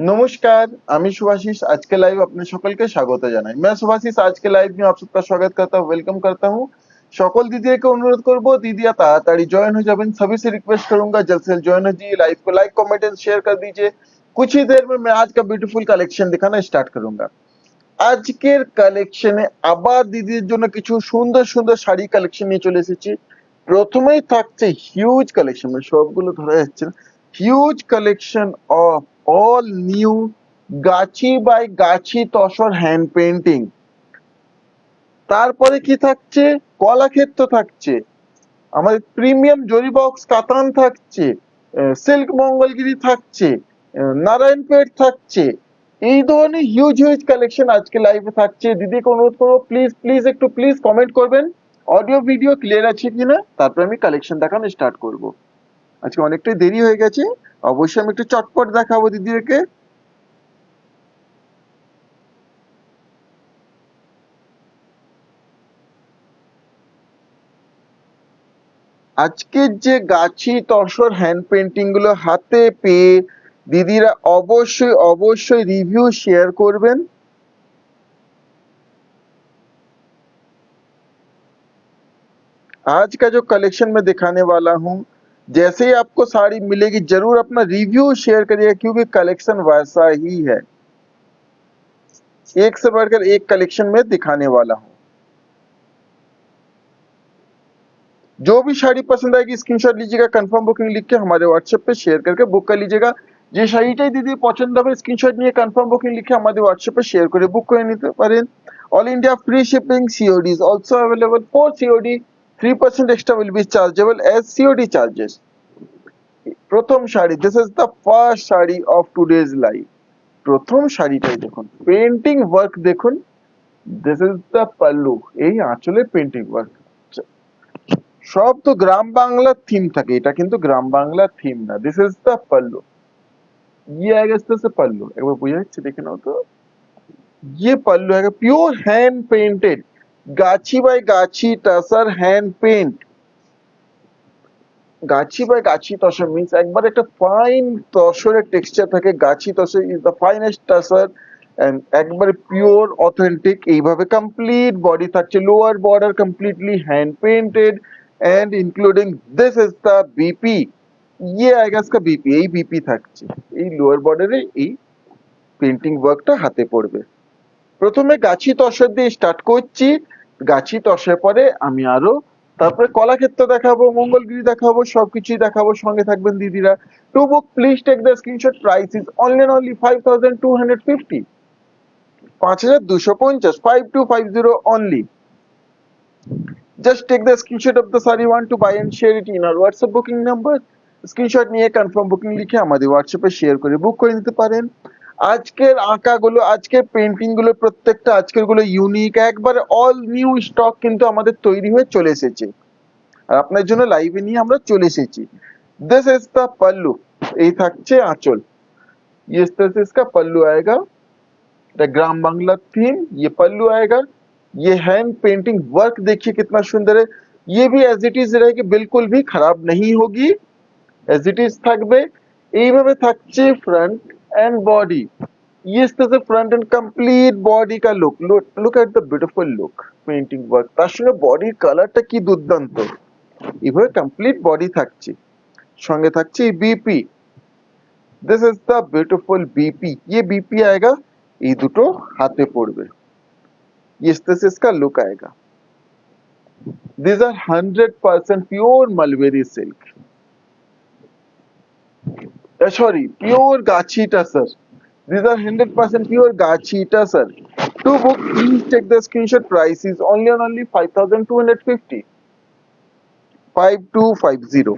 नमस्कार, আমি শুভাশিস আজকে লাইভ আপনাদের সকলকে স্বাগত জানাই। मैं শুভাশিস आज के लाइव में आप सबका स्वागत करता हूँ, वेलकम करता हूँ। সকল দিদিকে অনুরোধ করব দিদিয়া তাড়াতাড়ি জয়েন हो जाবেন। सभी से रिक्वेस्ट करूंगा जल्द से जल्द ज्वाइन हो जाइए। लाइव को लाइक कमेंट एंड शेयर कर दीजिए। कुछ ही देर में मैं आज का ब्यूटीफुल कलेक्शन दिखाना स्टार्ट करूंगा। আজকের কালেকশনে আবার দিদির জন্য কিছু সুন্দর সুন্দর শাড়ি কালেকশন নিয়ে চলে এসেছি। প্রথমেই থাকছে হিউজ কালেকশন, মানে সবগুলো ধরা যাচ্ছে না। Huge collection of all new Gachhi by Gachhi tussar hand painting. তারপরে কি থাকছে, কলাক্ষেত্র থাকছে, আমাদের প্রিমিয়াম জরি বক্স কাতান থাকছে, সিল্ক মঙ্গলগিরি থাকছে, নারায়ণপেট থাকছে। এই ধরনের হিউজ হিউজ কালেকশন আজকে লাইভে থাকছে। দিদিকে অনুরোধ করবো প্লিজ প্লিজ একটু প্লিজ কমেন্ট করবেন অডিও ভিডিও ক্লিয়ার আছে কিনা, তারপরে আমি কালেকশন দেখানো স্টার্ট করব। আজকে অনেকটাই দেরি হয়ে গেছে, অবশ্যই আমি একটু চটপট দেখাবো দিদিকে। আজকের যে গাছি তসর হ্যান্ড পেন্টিং গুলো হাতে পেয়ে दीदीरा অবশ্যই অবশ্যই রিভিউ শেয়ার করবেন। आज का जो कलेक्शन मैं दिखाने वाला हूँ, जैसे ही आपको साड़ी मिलेगी जरूर अपना रिव्यू शेयर करिएगा, क्योंकि कलेक्शन वैसा ही है, एक से बढ़कर एक कलेक्शन में दिखाने वाला हूँ। जो भी साड़ी पसंद आएगी स्क्रीनशॉट लीजिएगा, कंफर्म बुकिंग लिख के हमारे व्हाट्सएप पे शेयर करके बुक कर लीजिएगा। যে শাড়িটাই দিদি পছন্দ হবে স্ক্রিনশট নিয়ে কনফার্ম বুকিং লিখে আমাদের হোয়াটসঅ্যাপে শেয়ার করে বুক করে নিতে পারেন। All India free shipping, COD is also available for COD, 3% extra will be chargeable as COD charges। প্রথম sari, this is the first sari of today's live. প্রথম শাড়িটাই দেখুন, পেন্টিং ওয়ার্ক দেখুন, দিস ইজ দ্য পাল্লু, এই আঁচলে পেন্টিং ওয়ার্ক। সব তো গ্রাম Bangla theme থাকে, এটা কিন্তু গ্রাম বাংলা থিম না। দিস ইজ দ্য পাল্লু, ये आएगा इस तरह से पल्लू, एक बार बुझा जाচ্ছে দেখে নাও তো। ये पल्लू है प्योर हैंड पेंटेड, गाछी बाय गाछी tussar hand paint. Gachhi by Gachhi tussar means একবার একটা ফাইন তসরের টেক্সচার থাকে। Gachhi tussar is the finest tussar and একবারে পিওর অথেন্টিক। এইভাবে কমপ্লিট বডি থাকছে, lower border completely hand painted and including this is the BP. ইয়ে আएगा इसका बीपी, এই বিপি থাকছে, এই লোয়ার বর্ডারে এই পেন্টিং ওয়ার্কটা হাতে পড়বে। প্রথমে গাছি তসর দিয়ে স্টার্ট করছি, গাছি তসর পরে আমি আরো তারপরে কলাক্ষেত্র দেখাবো, মঙ্গলগিরি দেখাবো, সবকিছুই দেখাবো। সঙ্গে থাকবেন দিদিরা। To book please take the screenshot, price is only 5250, 5250, 5250 only। Just take the screenshot of the saree you want to buy and share it in our WhatsApp booking number। Screenshot নিয়ে কনফার্ম বুকিং লিখে আমাদের হোয়াটসঅ্যাপে share করে বুক করে নিতে পারেন। আজকের আঁকাগুলো, আজকের পেন্টিং গুলো প্রত্যেকটা আজকের গুলো ইউনিক, একবারে অল নিউ স্টক কিন্তু আমাদের তৈরি হয়ে চলে এসেছে আর আপনার জন্য লাইভে নিয়ে আমরা চলে এসেছি। দিস ইজ দ্য पल्लू, এই থাকছে আঁচল। ये इस तरह से इसका पल्लू आएगा, ग्राम बांग्ला थीम, ये पल्लू आएगा। ये हैंड पेंटिंग वर्क देखिए कितना सुंदर है। ये भी एज इट इज रहेगी, बिल्कुल भी खराब नहीं होगी, एज इट इज থাকবে। এইভাবে থাকছে फ्रंट एंड बॉडी। ये इस तरह से फ्रंट एंड कंप्लीट बॉडी का look, look at the beautiful look painting work. তার সঙ্গে বডির কালারটা কি দুর্দান্ত, এইভাবে কমপ্লিট বডি থাকছে। সঙ্গে থাকছে BP, this is the beautiful BP. ये बीपी आएगा, এই দুটো হাতে পড়বে। ये इस तरह से इसका लुक आएगा। These are 100% pure Mulberry silk, sorry, pure Gachi tussar। These are 100% pure Gachi tussar। To book, please take the screenshot, price is only 5250, 5250।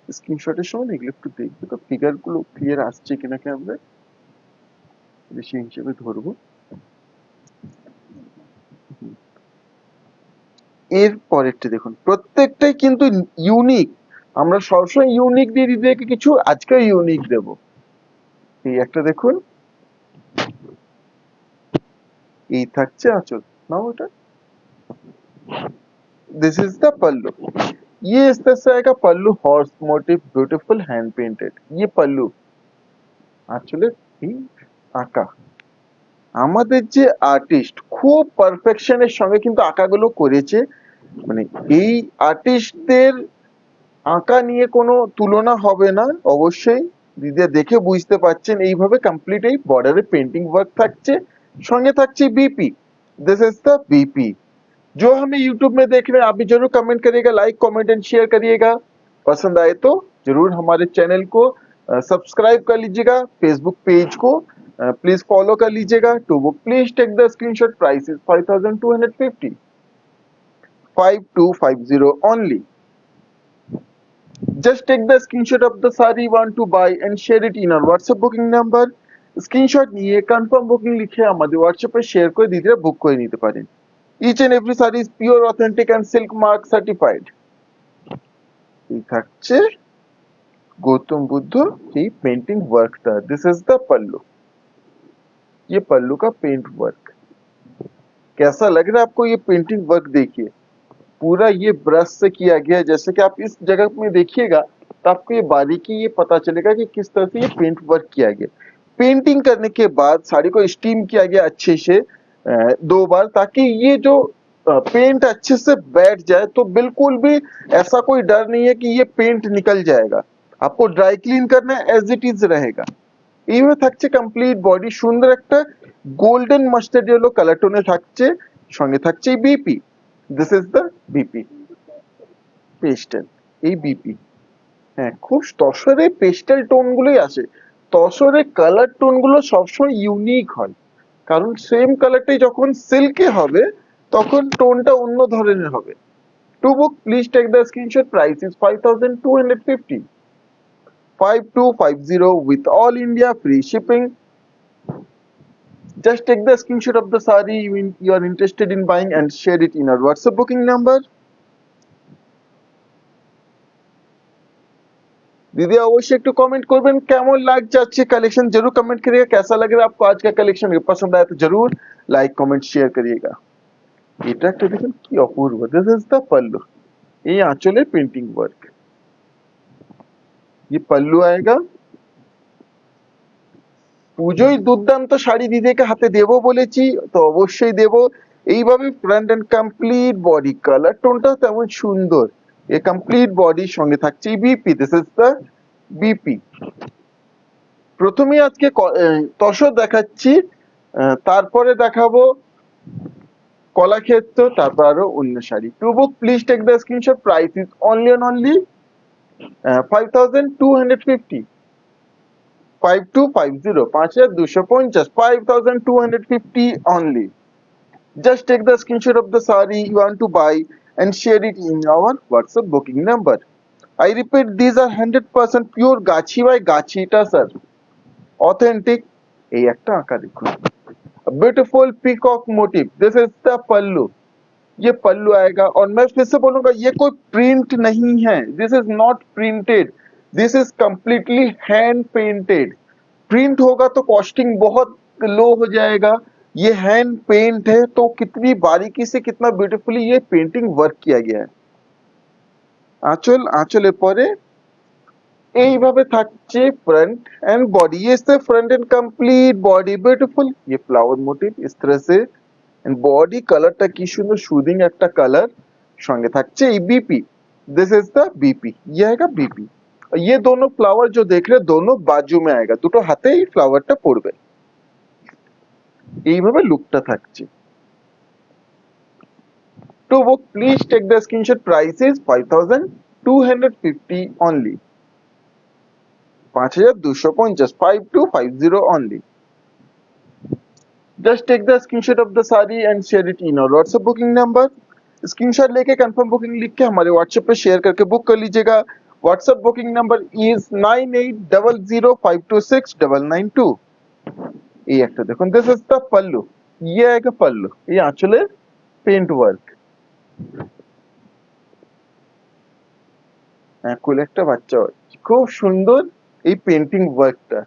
স্ক্রিনশটের সময় এগুলো একটু দেখবে তো ফিগার গুলো ক্লিয়ার আসছে কিনা ক্যামেরা, সেই হিসেবে ধরবো। এর পরেরটা দেখুন, প্রত্যেকটাই কিন্তু ইউনিক। আমরা সবসময় ইউনিক দিয়ে দিদিকে কিছু, আজকে ইউনিক দেব। এই একটা দেখুন, এই থাকছে আঁচল, নাও ওটা। This is the pallu. ये इस तरह से आएगा pallu, horse motif, beautiful hand painted. ये पल्लू, आंचले এই আঁকা আমাদের যে আর্টিস্ট খুব পারফেকশনের সঙ্গে কিন্তু আঁকাগুলো করেছে, মানে এই আর্টিস্টদের আঁকা নিয়ে কোনো তুলনা হবে না অবশ্যই। দিদি দেখে বুঝতে পারছেন এইভাবে কমপ্লিট এই বর্ডারে पेंटिंग वर्क থাকছে, সঙ্গে থাকছে BP. This is the BP जो हमें यूट्यूब में देख रहे हैं। आप भी जरूर कमेंट करिएगा, लाइक कमेंट एंड शेयर करिएगा। पसंद आए तो जरूर हमारे चैनल को सब्सक्राइब कर लीजिएगा, फेसबुक पेज को प्लीज फॉलो कर लीजिएगा। To book please take the screenshot, price is 5250, 5250 only। Just take the screenshot of the saree you want to buy and share it in our WhatsApp booking number। Screenshot নিয়ে confirm booking লিখে আমাদের হোয়াটসঅ্যাপে share করে দিদিরা বুক করে নিতে পারেন। Each and every sari is pure authentic and silk mark certified. এই থাকছে गौतम बुद्ध की पेंटिंग वर्क था। दिस इज द पल्लू, ये पल्लू का पेंट वर्क। कैसा लग रहा है आपको ये पेंटिंग वर्क? देखिए पूरा ये ब्रश से किया गया है। जैसे कि आप इस जगह में देखिएगा तो आपको ये बारीकी ये पता चलेगा कि किस तरह से ये पेंट वर्क किया गया। पेंटिंग करने के बाद साड़ी को स्टीम किया गया अच्छे से 2 बार, ताकि ये जो पेंट अच्छे से बैठ जाए। तो बिल्कुल भी ऐसा कोई डर नहीं है कि ये पेंट निकल जाएगा। आपको ड्राई क्लीन करना है, एज इट इज रहेगा। এইভাবে থাকছে কমপ্লিট বডি, সুন্দর একটা গোল্ডেন মাস্টার্ড ইয়েলো কালার টোনে থাকছে, সঙ্গে থাকছে BP. This is the BP pastel. এই বিপি, হ্যাঁ, খুব তসরে পেস্টেল টোন গুলোই আসে। তসরে কালার টোন গুলো সবসময় ইউনিক হয়, কারণ সেম কালারটাই যখন সিল্কে হবে তখন টোনটা অন্য ধরনের হবে। To book please take the screenshot, price is 5250, 5250 with all India free shipping। Just take the screenshot of the saree you are interested in buying and share it in our WhatsApp booking number। दीदी अवश्य एक comment करबें केमन लाग जाच्छे collection, जरूर comment करिएगा। कैसा लग रहा है आपको आज का कलेक्शन? पसंद आया तो जरूर लाइक कमेंट शेयर करिएगा। এটা একটা দেখুন কি অপূর্ব। দিস ইজ দ্য पल्लू, এই আঁচলে পেন্টিং ওয়ার্ক। ये पल्लू आएगा। পুজোয় দুর্দান্ত শাড়ি দিদিকে হাতে দেবো বলেছি, তো অবশ্যই দেবো। এইভাবে front end complete body colour টোনটা তেমন সুন্দর। এ কমপ্লিট বডির সঙ্গে থাকছে BP. This is the BP. প্রথমে আজকে তসর দেখাচ্ছি, তারপরে দেখাবো কলাক্ষেত্র, তারপর আরো অন্য শাড়ি। To book please take the screenshot, price is only 5250, 5250, 5250, 5250 only। Just take the screenshot of the saree you want to buy and share it in our WhatsApp booking number। I repeat, these are 100% pure Gachi by Gachi sir, authentic। এই একটা আঁকা দেখুন, beautiful peacock motif. This is the pallu, ये पल्लू आएगा। और मैं फिर से बोलूंगा, ये कोई प्रिंट नहीं है, this is not printed, this is completely hand painted. Print होगा तो कॉस्टिंग बहुत लो हो जाएगा। ये हैंड पेंट है, तो कितनी बारीकी से कितना ब्यूटीफुली ये पेंटिंग वर्क किया गया है। आंचल, आंचलेर परे এইভাবে থাকছে फ्रंट एंड बॉडी। ये इससे front end complete body beautiful, ये फ्लावर मोटिव इस तरह से। एंड बॉडी कलरটা কি সুন্দর সুদিং একটা কালার, সঙ্গে থাকছে এই BP. This is the BP, ये आएगा बीपी। और ये दोनों फ्लावर जो देख रहे हैं दोनों बाजू में आएगा, দুটো হাতে এই ফ্লাওয়ারটা পড়বে। এইভাবে লুকটা থাকছে। To book please take the screenshot, price is 5250 only, 5250, 5250 only। Just take the screenshot of the saree and share it in our WhatsApp booking number। Screenshot लेके कंफर्म बुकिंग लिख के हमारे व्हाट्सएप पे शेयर करके बुक कर लीजिएगा। WhatsApp booking number is 9800526992। ये একটা দেখুন, दिस इज द पल्लू, ये आएगा पल्लू, ये आंचलेर पेंट वर्क। কুল একটা বাচ্চা, খুব সুন্দর এই পেন্টিং ওয়ার্কটা।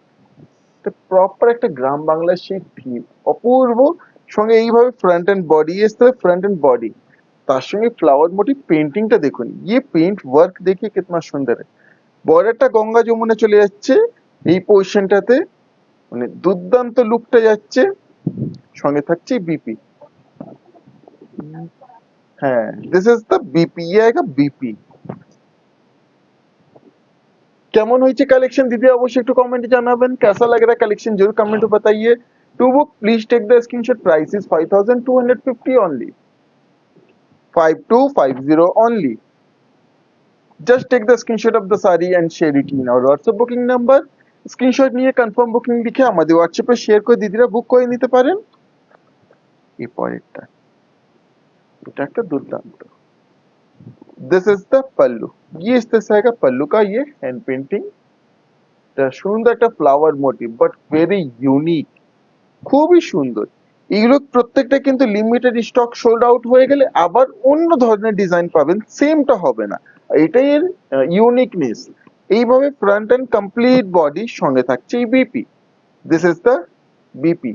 প্রপার একটা গ্রাম বাংলার সেই থিম, অপূর্ব। সঙ্গে এইভাবে ফ্রন্ট এন্ড বডি এসছে, ফ্রন্ট এন্ড বডি, তার সঙ্গে ফ্লাওয়ার মোটিভ পেন্টিংটা দেখুন। ये पेंट वर्क देखिए कितना सुंदर है। बॉर्डरটা গঙ্গা যমুনা চলে যাচ্ছে এই পজিশনটাতে। মানে দুর্দান্ত লুকটা যাচ্ছে, সঙ্গে থাকছে বিপি। हाँ, this is the BP, ये आएगा BP। কেমন হয়েছে কালেকশন দিদি অবশ্যই একটু কমেন্টে জানাবেন, कैसा लग रहा है कलेक्शन जरूर कमेंट में बताइए। To book please take the screenshot, price is 5250 only, 5250 only। just take the screenshot of the saree and share it in our WhatsApp booking number। Screenshot নিয়ে কনফার্ম বুকিং লিখে আমাদের হোয়াটসঅ্যাপে শেয়ার করে দিদিরা বুক করে নিতে পারেন। এই পরেরটা, এটা একটা দুর্দান্ত, दिस इज द पल्लू, ये इस तरह से आएगा पल्लू का, ये हैंड पेंटिंग, সুন্দর একটা flower motive but very unique, খুবই সুন্দর। এগুলো প্রত্যেকটা কিন্তু লিমিটেড স্টক, সোল্ড আউট হয়ে গেলে আবার অন্য ধরনের ডিজাইন পাবেন, সেমটা হবে না, এটাই এর ইউনিকনেস। এইভাবে ফ্রন্ট এন্ড কমপ্লিট বডি, সঙ্গে থাকছে এই BP, this is the BP,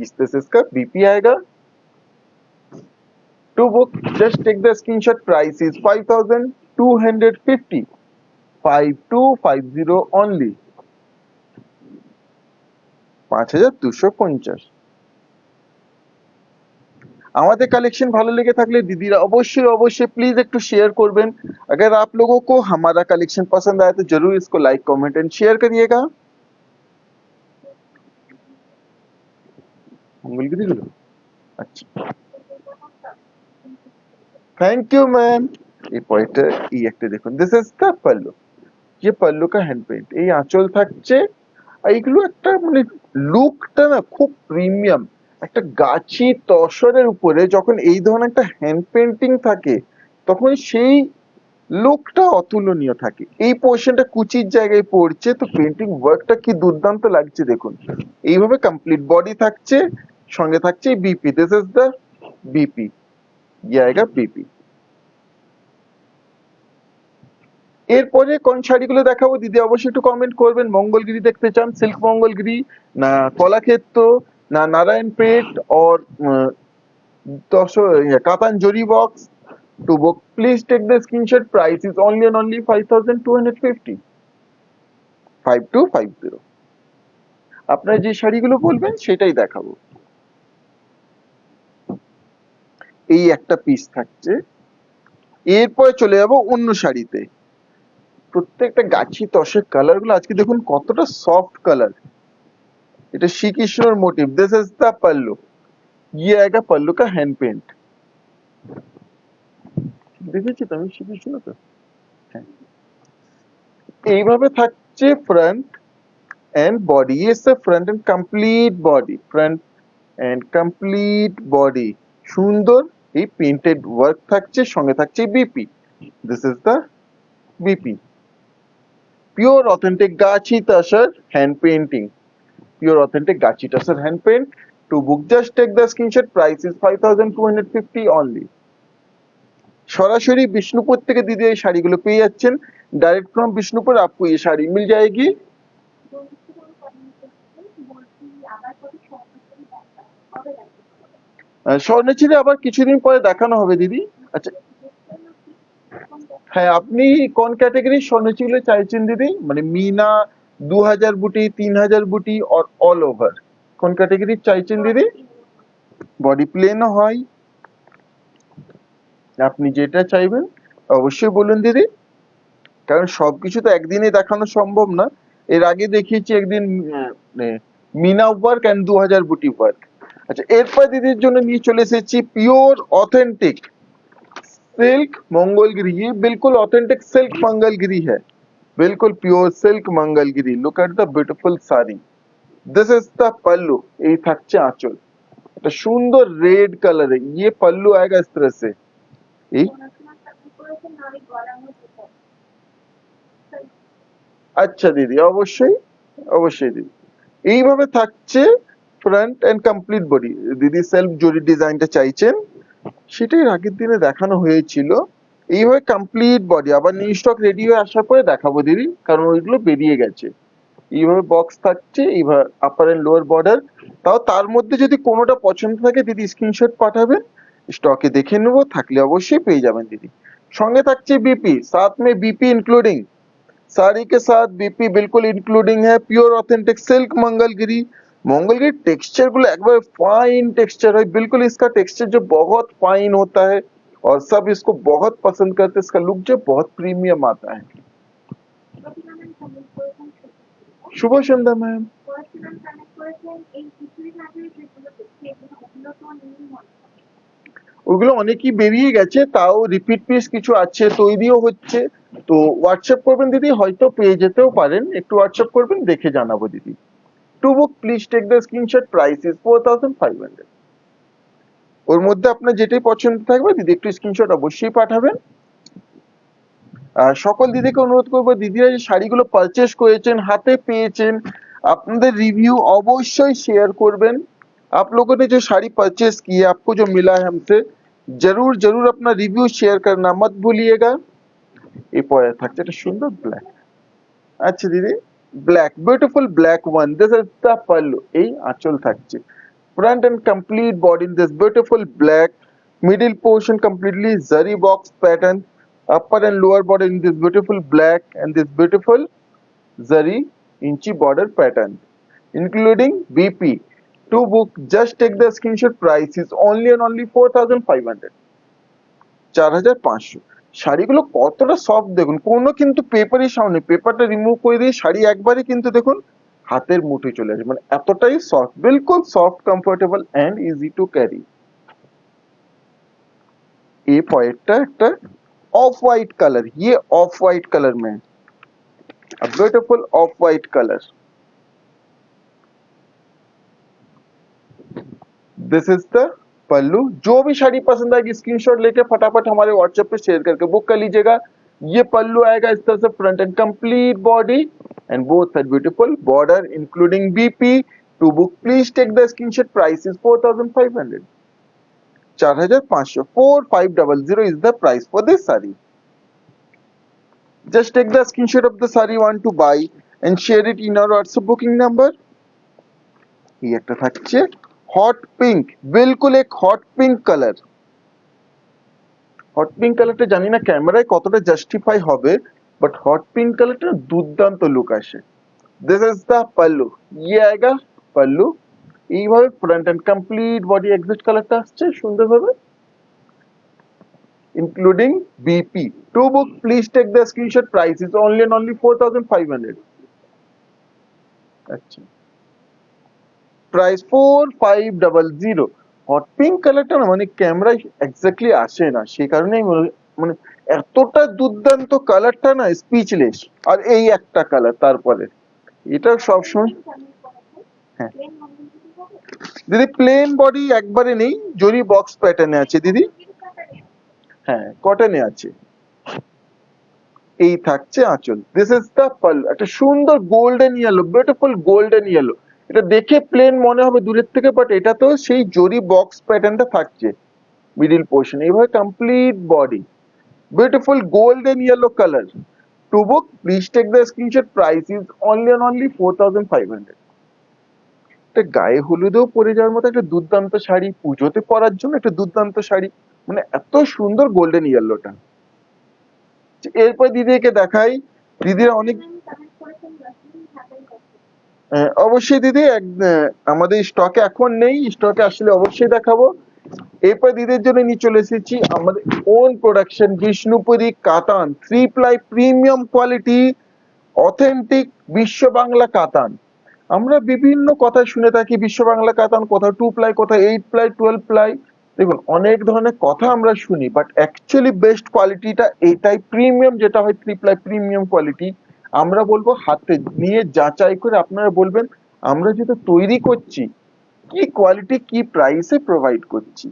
इस तरह से इसका बीपी आएगा। To book just take the screenshot, price is 5250, 5250 only, 5250। আমাদের कलेक्शन ভালো লেগে থাকলে दीदीरा अवश्य अवश्य प्लीज একটু শেয়ার করবেন। अगर आप लोगों को हमारा कलेक्शन पसंद आए तो जरूर इसको लाइक कमेंट एंड शेयर करिएगा। मंगलगिरी गुलो, अच्छा थैंक यू मैम। এই পয়েন্টটা, এই একটা দেখুন, দিস ইজ দ্য পল্লু, ये पल्लू का हैंड पेंट, এই আঁচল থাকছে। আর এগুলো একটা মানে লুকটা না খুব প্রিমিয়াম, একটা গাছি তসরের উপরে যখন এই ধরনের একটা হ্যান্ড পেন্টিং থাকে তখন সেই লুকটা অতুলনীয় থাকে। এই পোর্শনটা কুচির জায়গায় পড়ছে, তো পেন্টিং ওয়ার্কটা কি দুর্দান্ত লাগছে দেখুন। এইভাবে কমপ্লিট বডি থাকছে, সঙ্গে থাকছে BP, this is the BP, ये आएगा बीपी। এরপরে কোন শাড়িগুলো দেখাবো দিদি অবশ্যই একটু কমেন্ট করবেন। মঙ্গলগিরি দেখতে চান, সিল্ক মঙ্গলগিরি, না কলাক্ষেত্র, না নারায়ণপেট, और কাতান জরি box. To book please take the screenshot, price is only and only 5250, 5250। আপনারা যে শাড়িগুলো বলবেন সেটাই দেখাবো। এই একটা পিস থাকছে, এরপরে চলে যাব অন্য শাড়িতে। প্রত্যেকটা গাছি তসের কালার গুলো আজকে দেখুন কতটা সফট কালার। এটা শ্রীকৃষ্ণর motive, this is the pallu, ये आएगा पल्लू का हैंड पेंट। দেখেছি তো আমি শ্রীকৃষ্ণ তো, হ্যাঁ। এইভাবে থাকছে ফ্রন্ট এন্ড বডি, ये सब front end complete body, front end complete body, সুন্দর এই পেইন্টেড ওয়ার্ক থাকছে, সঙ্গে থাকছে BP, this is the BP, pure authentic gachi tussar hand painting, pure authentic gachi tussar hand paint. To book just take the screenshot, price is 5250 only। सरासरि विष्णुपुर থেকে দিদি এই শাড়িগুলো পেয়ে যাচ্ছেন, डायरेक्ट फ्रॉम विष्णुपुर आपको ये साड़ी मिल जाएगी। স্বর্ণচুরি আবার কিছুদিন পরে দেখানো হবে দিদি। আচ্ছা হ্যাঁ, আপনি কোন ক্যাটাগরির স্বর্ণচুরি চাইছেন দিদি, মানে মিনা, 2000 বুটি, 3000 বুটি, और অল ওভার, কোন ক্যাটাগরির চাইছেন দিদি? বডি প্লেনও হয়, আপনি যেটা চাইবেন অবশ্যই বলুন দিদি, কারণ সবকিছু তো একদিনে দেখানো সম্ভব না। এর আগে দেখিয়েছি একদিন মিনা ওয়ার্ক এন্ড 2000 বুটি ওয়ার্ক। আচ্ছা এরপর দিদির জন্য নিয়ে চলে এসেছি পিওর ऑथेंटिक सिल्क मंगलगिरी, ये बिल्कुल ऑथेंटिक सिल्क मंगलगिरी है, बिल्कुल pure silk Mangalgiri. Look at the beautiful sari, this is the pallu, এই থাকছে আঁচল, এটা সুন্দর রেড কালারে, ये पल्लू आएगा इस तरह से। এই আচ্ছা দিদি অবশ্যই অবশ্যই দিদি, এইভাবে থাকছে ফ্রন্ট এন্ড কমপ্লিট বডি। দিদি সেলফ জরি ডিজাইনটা চাইছেন, সেটাই আগের দিনে দেখানো হয়েছিল। এইভাবে কমপ্লিট বডি, আবার নিউ স্টক রেডি হয়ে আসার পরে দেখাবো দিদি, কারণ ওইগুলো বেরিয়ে গেছে। এইভাবে বক্স থাকছে, এইভাবে আপার এন্ড লোয়ার বর্ডার। তাও তার মধ্যে যদি কোনোটা পছন্দ থাকে দিদি স্ক্রিনশট পাঠাবেন, স্টকে দেখে নেবো, থাকলে অবশ্যই পেয়ে যাবেন দিদি। সঙ্গে থাকছে বিপি, সাথ মে বিপি ইনক্লুডিং, साड़ी के साथ बीपी बिल्कुल इंक्लूडिंग है, pure authentic silk Mangalagiri. Mangalagiri texture गुलो একবার फाइन टेक्सचर है, बिल्कुल इसका टेक्सचर जो बहुत फाइन होता है और सब इसको बहुत पसंद करते हैं, इसका लुक जो बहुत प्रीमियम आता है। শুভ সন্ধ্যা ম্যাম। ওগুলো অনেকই বেরিয়ে গেছে, তাও রিপিট পিস কিছু আছে, তৈরিও হচ্ছে। তো হোয়াটসঅ্যাপ করবেন দিদি, হয়তো পেয়ে যেতেও পারেন, একটু হোয়াটসঅ্যাপ করবেন, দেখে জানাবো দিদি। To book please take the screenshot, price is 4500। ওর মধ্যে আপনার যেটাই পছন্দ থাকবে দিদি একটু স্ক্রিনশট অবশ্যই পাঠাবেন। সকল দিদিকে অনুরোধ করবো, দিদিরা যে শাড়িগুলো পারচেস করেছেন, হাতে পেয়েছেন, আপনাদের রিভিউ অবশ্যই শেয়ার করবেন। आप लोगों ने जो साड़ी परचेस की है, आपको जो मिला है हमसे, जरूर जरूर अपना रिव्यू शेयर करना मत भूलिएगा। ये পরে থাকছে এটা সুন্দর ব্ল্যাক। আচ্ছা দিদি, black, beautiful black one, this is the pallu. এই আঁচল থাকছে, front and complete body in this beautiful black, middle portion completely zari box pattern, upper and lower border in this beautiful black and this beautiful zari inchi border pattern, including BP. To book, just take the screenshot, price is only and only 4500, 4500। শাড়িগুলো কতটা soft দেখুন, কোনো কিন্তু পেপারই সামনে, পেপারটা remove করে দিয়ে শাড়ি একবারে কিন্তু দেখুন হাতের মুঠোয় চলে আসে, মানে এতটাই সফট, बिल्कुल soft, comfortable and easy to carry. ये पॉइंटটা একটা ऑफ वाइट कलर, ये ऑफ वाइट कलर में a beautiful off white colour. This is the pallu. जो भी साड़ी पसंद आएगी स्क्रीनशॉट लेके फटाफट हमारे व्हाट्सएप पे शेयर करके बुक कर लीजिएगा। ये पल्लू आएगा इस तरह से, front end complete body and both side beautiful border including BP. To book please take the screenshot, price is 4500, 4500, 4500 is the price for this saree। just take the screenshot of the saree you want to buy and share it in our WhatsApp booking number। ये একটা থাকছে hot pink, बिल्कुल एक hot pink colour. Hot pink कलरটা জানি না ক্যামেরায় কতটা জাস্টিফাই হবে, বাট हॉट पिंक कलरটা দুর্দান্ত লুক আসে। दिस इज द पल्लू, ये आएगा पल्लू। এইভাবে front end complete body exact কালারটা আসছে সুন্দরভাবে, including BP। to book please take the screenshot, price is only and only 4500। अच्छा, প্রাইস 4500। হট পিঙ্ক কালারটা না মানে ক্যামেরায় এক্স্যাক্টলি আসে না, সেই কারণেই মানে এতটা দুর্দান্ত কালারটা না স্পিচলেস। আর এই একটা কালার, তারপরে এটা সবসময়। হ্যাঁ দিদি, প্লেন বডি একবারে নেই, জরি বক্স প্যাটার্নে আছে দিদি। হ্যাঁ কটনে আছে। এই থাকছে আঁচল। দিস ইজ দ্য পাল্লু, একটা সুন্দর golden yellow, beautiful golden yellow. এটা দেখে প্লেন মনে হবে দূরের থেকে, বাট এটা তো সেই জরি বক্স প্যাটার্নটা থাকছে মিডিল পোর্শন। এইভাবে complete body beautiful golden yellow colour. To book please take the screenshot, price is only and only 4500। এটা গায়ে হলুদেও পরে যাওয়ার মতো একটা দুর্দান্ত শাড়ি, পুজোতে পরার জন্য একটা দুর্দান্ত শাড়ি, মানে এত সুন্দর গোল্ডেন ইয়েলোটা। এরপর দিদিকে দেখাই, দিদিরা অনেক অবশ্যই দিদি আমাদের স্টকে এখন নেই, স্টকে আসলে অবশ্যই দেখাবো। এরপর দিদির জন্য নিয়ে চলে এসেছি আমাদের ওন প্রোডাকশন বিষ্ণুপুরি কাতান 3 প্লাই প্রিমিয়াম কোয়ালিটি অথেন্টিক বিশ্ব বাংলা কাতান। আমরা বিভিন্ন কথা শুনে থাকি, বিশ্ব বাংলা কাতান কোথাও 2 প্লাই, কোথাও 8 প্লাই, 12 প্লাই, দেখুন অনেক ধরনের কথা আমরা শুনি, বাট অ্যাকচুয়ালি বেস্ট কোয়ালিটিটা এটাই, প্রিমিয়াম যেটা হয় 3 প্লাই প্রিমিয়াম কোয়ালিটি। আমরা বলবো হাতে নিয়ে যাচাই করে আপনারা বলবেন আমরা যেটা তৈরি করছি কি কোয়ালিটি কি প্রাইসে প্রোভাইড করছি।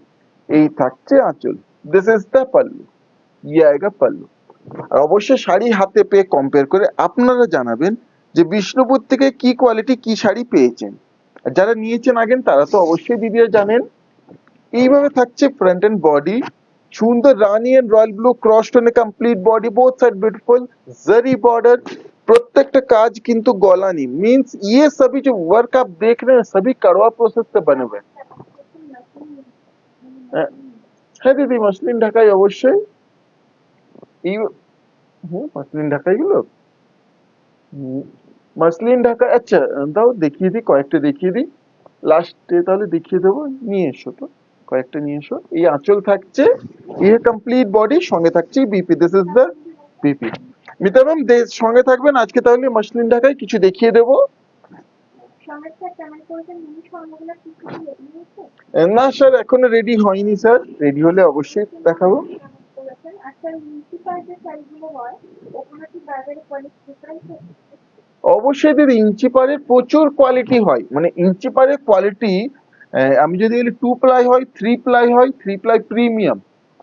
এই থাকছে আঁচল। দিস ইজ দ্য পাল্লু, ইয়ে আয়েগা পাল্লু। আর অবশ্যই শাড়ি হাতে পেয়ে কম্পেয়ার করে আপনারা জানাবেন যে বিষ্ণুপুর থেকে কি কোয়ালিটি কি শাড়ি পেয়েছেন। যারা নিয়েছেন আগেন তারা তো অবশ্যই দিদিরা জানেন। এইভাবে থাকছে ফ্রন্ট এন্ড বডি, সুন্দর rani and royal blue cross টোনে complete body, both side beautiful zari border. प्रत्येक काज किंतु गोलानी मींस ये सभी जो वर्क आप देख रहे हैं सभी कड़वा प्रोसेस से बने हुए हैं। হ্যাঁ দিদি মসলিন ঢাকাই অবশ্যই, এই মসলিন ঢাকাই গুলো মাসলিন ঢাকা, আচ্ছা দাও দেখিয়ে দিই, কয়েকটা দেখিয়ে দিই লাস্টে, তাহলে দেখিয়ে দেবো। নিয়ে এসো তো, কয়েকটা নিয়ে এসো। এই আঁচল থাকছে, ইয়ে কমপ্লিট বডি, সঙ্গে থাকছে BP, this is the BP. Mita ma'am সঙ্গে থাকবেন আজকে, তাহলে মাসলিন ঢাকায় কিছু দেখিয়ে দেবো। না স্যার এখনো রেডি হয়নি স্যার, রেডি হলে অবশ্যই দেখাবো। অবশ্যই দিদি, ইঞ্চি পারে প্রচুর কোয়ালিটি হয়, মানে ইঞ্চি পারে কোয়ালিটি। আমি যদি বলি 2 প্লাই হয়, 3 প্লাই হয়, 3 প্লাই প্রিমিয়াম।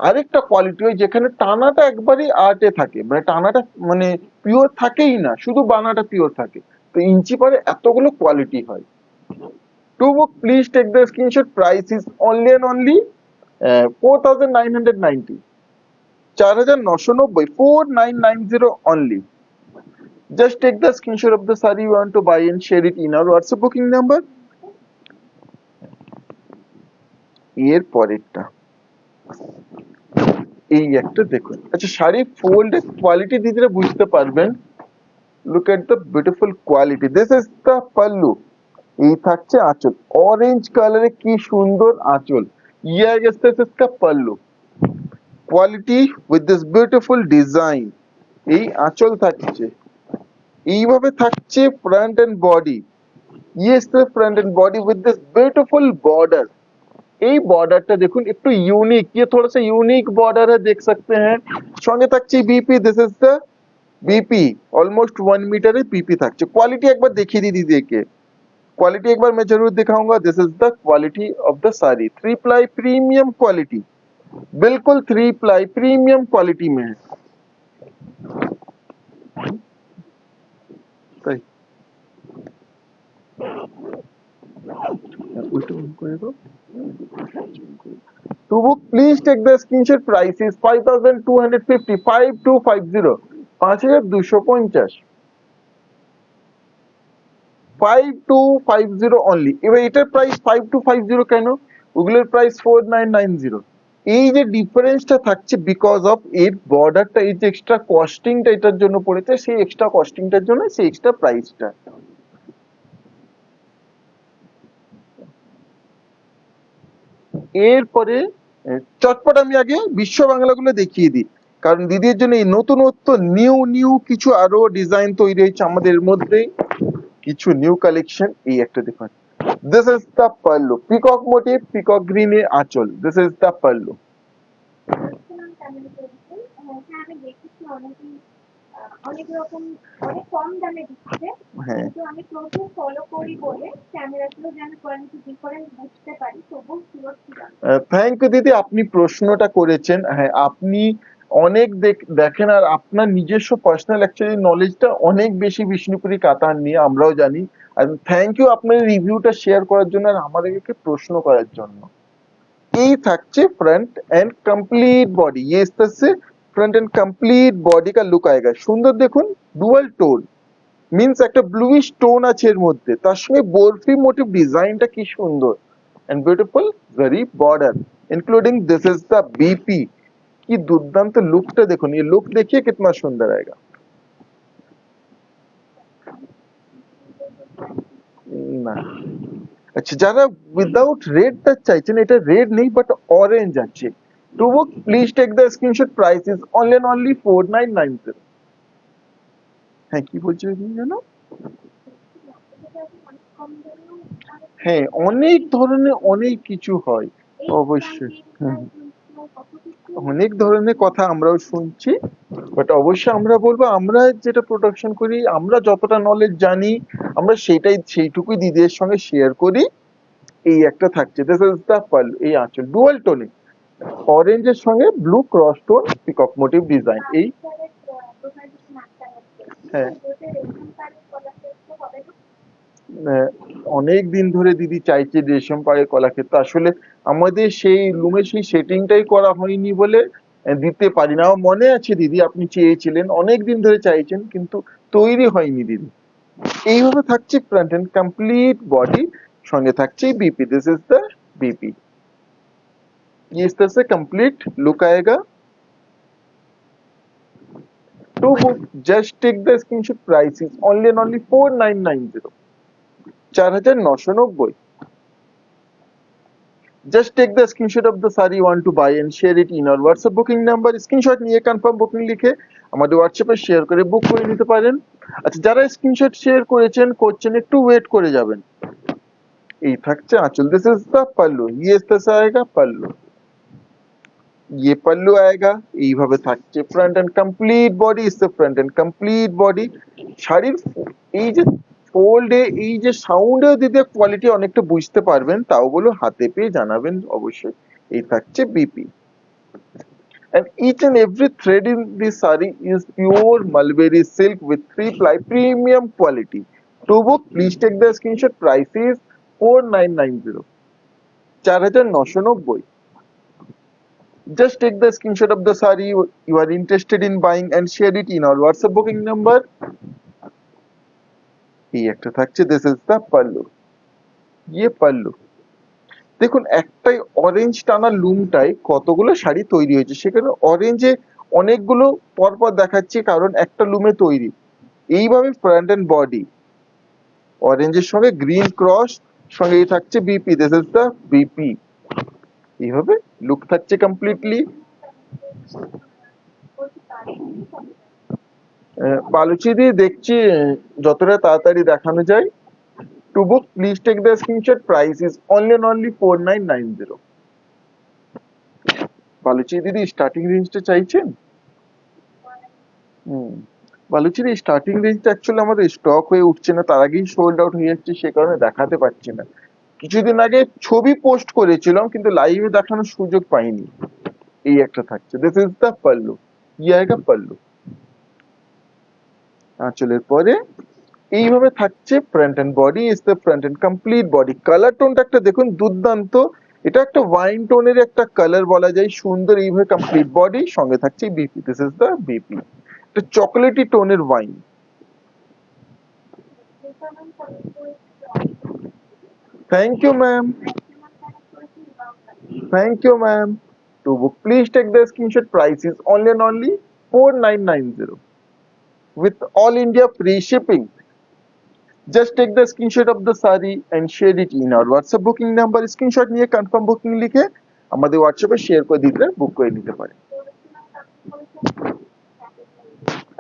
আরেকটা কোয়ালিটি হয় যেখানে টানাটা একবারই আর্টে থাকে, মানে টানাটা মানে পিওর থাকেই না, শুধু বানাটা পিওর থাকে। তো ইঞ্চি পারে এতগুলো কোয়ালিটি হয়। To book please take the screenshot, price is only and only 4990, 4990, 4990 only. Just take the screenshot of the saree you want to buy and share it in our WhatsApp booking number. এর পরেরটা এই একটা দেখুন, আচ্ছা sari fold quality দিদিরা বুঝতে পারবেন। Look at the beautiful quality, this is the pallu. এই থাকছে আঁচল, অরেঞ্জ কালারে কি সুন্দর আঁচল। ইয়ে গেছে इसका pallu, quality with this beautiful design. এই আঁচল থাকছে, এইভাবে থাকছে front end body. Yes the front end body with this beautiful border. এই বর্ডারটা দেখুন একটু ইউনিক, ये थोड़ा सा यूनिक बॉर्डर है, देख सकते हैं। সঙ্গে থাকছে BP, this is the BP, almost 1 মিটারের বিপি থাকছে। কোয়ালিটি একবার দেখিয়ে দিই দিদিকে, क्वालिटी एक बार मैं जरूर दिखाऊंगा। This is the quality of the sari, 3 ply premium quality, बिल्कुल 3 प्लाई प्रीमियम क्वालिटी में है। सही, उल्टा उनको है तो वो please take the screenshot, price is 5250, 5250, 5250, 5250 only. এবার এটার প্রাইস 5250 কেন, ওগুলোর প্রাইস 4990। এই যে ডিফারেন্সটা থাকছে বিকজ অফ এর বর্ডারটা, এই যে এক্সট্রা কস্টিংটা এটার জন্য পড়েছে, সেই এক্সট্রা কস্টিংটার জন্য সেই এক্সট্রা প্রাইসটা। এরপরে চটপট আমি আগে বিশ্ব বাংলাগুলো দেখিয়ে দিই, কারণ দিদির জন্য এই নতুনত্ব নিউ নিউ কিছু আরো ডিজাইন তৈরি হয়েছে আমাদের মধ্যেই, কিছু নিউ কালেকশন। এই একটা দেখুন, this is the pallu, peacock motif, peacock গ্রিনে আঁচল, দিস ইজ দ্য পাল্লু। হ্যাঁ, থ্যাংক ইউ দিদি, আপনি প্রশ্নটা করেছেন। হ্যাঁ আপনি অনেক দেখেন, আর আপনার নিজস্ব পার্সোনাল অ্যাকচুয়ালি নলেজটা অনেক বেশি বিষ্ণুপুরি কাতান নিয়ে, আমরাও জানি। আর থ্যাংক ইউ আপনার রিভিউটা শেয়ার করার জন্য আর আমাদেরকে প্রশ্ন করার জন্য। এই থাকছে फ्रंट एंड कंप्लीट बॉडी, ये इस तरह से फ्रंट एंड कंप्लीट बॉडी का लुक आएगा। সুন্দর দেখুন, ডুয়াল টোন, মিন্স একটা ব্লুইশ টোন আছে এর মধ্যে, তার সঙ্গে বরফি মোটিভ ডিজাইনটা কি সুন্দর, এন্ড বিউটিফুল জরি border including this is the BP. কি দুর্দান্ত লুকটা দেখুন, ये लुक देखिए कितना सुंदर आएगा না। আচ্ছা যারা উইদাউট রেড টাচ চাইছেন, এটা রেড নেই বাট অরেঞ্জ আছে, to book please take the screenshot, price is only and only 4990। হ্যাঁ কি বলছো জানো, হ্যাঁ অনেক ধরনের অনেক কিছু হয় অবশ্যই। অনেক ধরনের কথা আমরাও শুনছি, বাট অবশ্যই আমরা বলবো আমরা যেটা প্রোডাকশন করি, আমরা যতটা নলেজ জানি আমরা সেটাই সেইটুকুই দিদির সঙ্গে শেয়ার করি। এই একটা থাকছে, দিস ইজ দ্য পার্ল, এই আঁচল ডুয়াল টোনে, অরেঞ্জের সঙ্গে blue cross tone peacock motive design. এই হ্যাঁ অনেক দিন ধরে দিদি চাইছে রেশম পাড়ের কলাক্ষেত্র, আসলে আমাদের সেই রুমে সেই সেটিংটাই করা হয়নি বলে দিতে পারি না। আমার মনে আছে দিদি আপনি চেয়েছিলেন, অনেক দিন ধরে চাইছেন কিন্তু তৈরি হয়নি দিদি। এইভাবে থাকছে ফ্রন্ট এন্ড কমপ্লিট बॉडी, সঙ্গে থাকছে BP, this is the BP. ये इस तरह से कंप्लीट लुक आएगा। To book, just take the screenshot. Price is only and only 4990. 4990. Just take the screenshot of the saree you want to buy and share it in our WhatsApp booking number. Screenshot নিয়ে confirm booking লিখে আমাদের হোয়াটসঅ্যাপে share করে বুক করে নিতে পারেন। আচ্ছা, যারা স্ক্রিনশট শেয়ার করছেন একটু ওয়েট করে যাবেন। এই থাকছে আঁচল। This is the pallu. ये इस तरह से आएगा पल्लू। ये पल्लू आएगा। এইভাবে থাকছে front end complete body. Is the front end complete body. শাড়ির এই যে ফোল্ডে এই যে সাউন্ডে দিতে কোয়ালিটি অনেকটা বুঝতে পারবেন, তাও বলো হাতে পেয়ে জানাবেন অবশ্যই। এই থাকছে BP. And each and every thread in this saree is pure mulberry silk with 3-ply premium quality. To book, please take the screenshot. Price is 4990. 4990. Just take the screenshot of the saree you are interested in buying and share it in our WhatsApp booking number. এই একটা থাকছে। This is the pallu. ইয়ে পাল্লু। দেখুন একটাই orange টানা লুমটাই কতগুলো শাড়ি তৈরি হয়েছে, সেখানে অরেঞ্জে অনেকগুলো পরপর দেখাচ্ছি কারণ একটা লুমে তৈরি। এইভাবে ফ্রন্ট এন্ড বডি অরেঞ্জের সঙ্গে গ্রিন ক্রস সঙ্গে এই থাকছে BP. This is the BP. এইভাবে লুক থাকছে কমপ্লিটলি। বালুচি দিয়ে দেখছি যতটা তাড়াতাড়ি দেখানো যায়। To book, please take the screenshot. Price is only and only 4990. Balochi দিদি স্টার্টিং রেঞ্জটা চাইছেন? বালুচির এই স্টার্টিং রেঞ্জটা অ্যাকচুয়ালি আমাদের স্টক হয়ে উঠছে না, তার আগেই সোল্ড আউট হয়ে যাচ্ছে, সে কারণে দেখাতে পারছি না। কিছুদিন আগে ছবি পোস্ট করেছিলাম কিন্তু লাইভে দেখানোর সুযোগ পাইনি। এই একটা থাকছে। This is the pallu. ইয়ে আয়েগা পাল্লু। আঁচলের পরে এইভাবে থাকছে front end body. Is the front end complete body. Colour টোনটা একটা দেখুন দুর্দান্ত। এটা একটা ওয়াইন টোনের একটা কালার বলা যায়, সুন্দর। এইভাবে কমপ্লিট বডি সঙ্গে থাকছে BP. This is the BP. একটা চকলেটি টোনের wine. Thank you ma'am. Thank you ma'am. To book, please take the screenshot. Price is only and only 4990 with all India free shipping. Just take the screenshot of the saree and share it in our WhatsApp booking number. Screenshot নিয়ে confirm booking লিখে আমাদের হোয়াটসঅ্যাপে share করে দিতে বুক করে নিতে পারেন।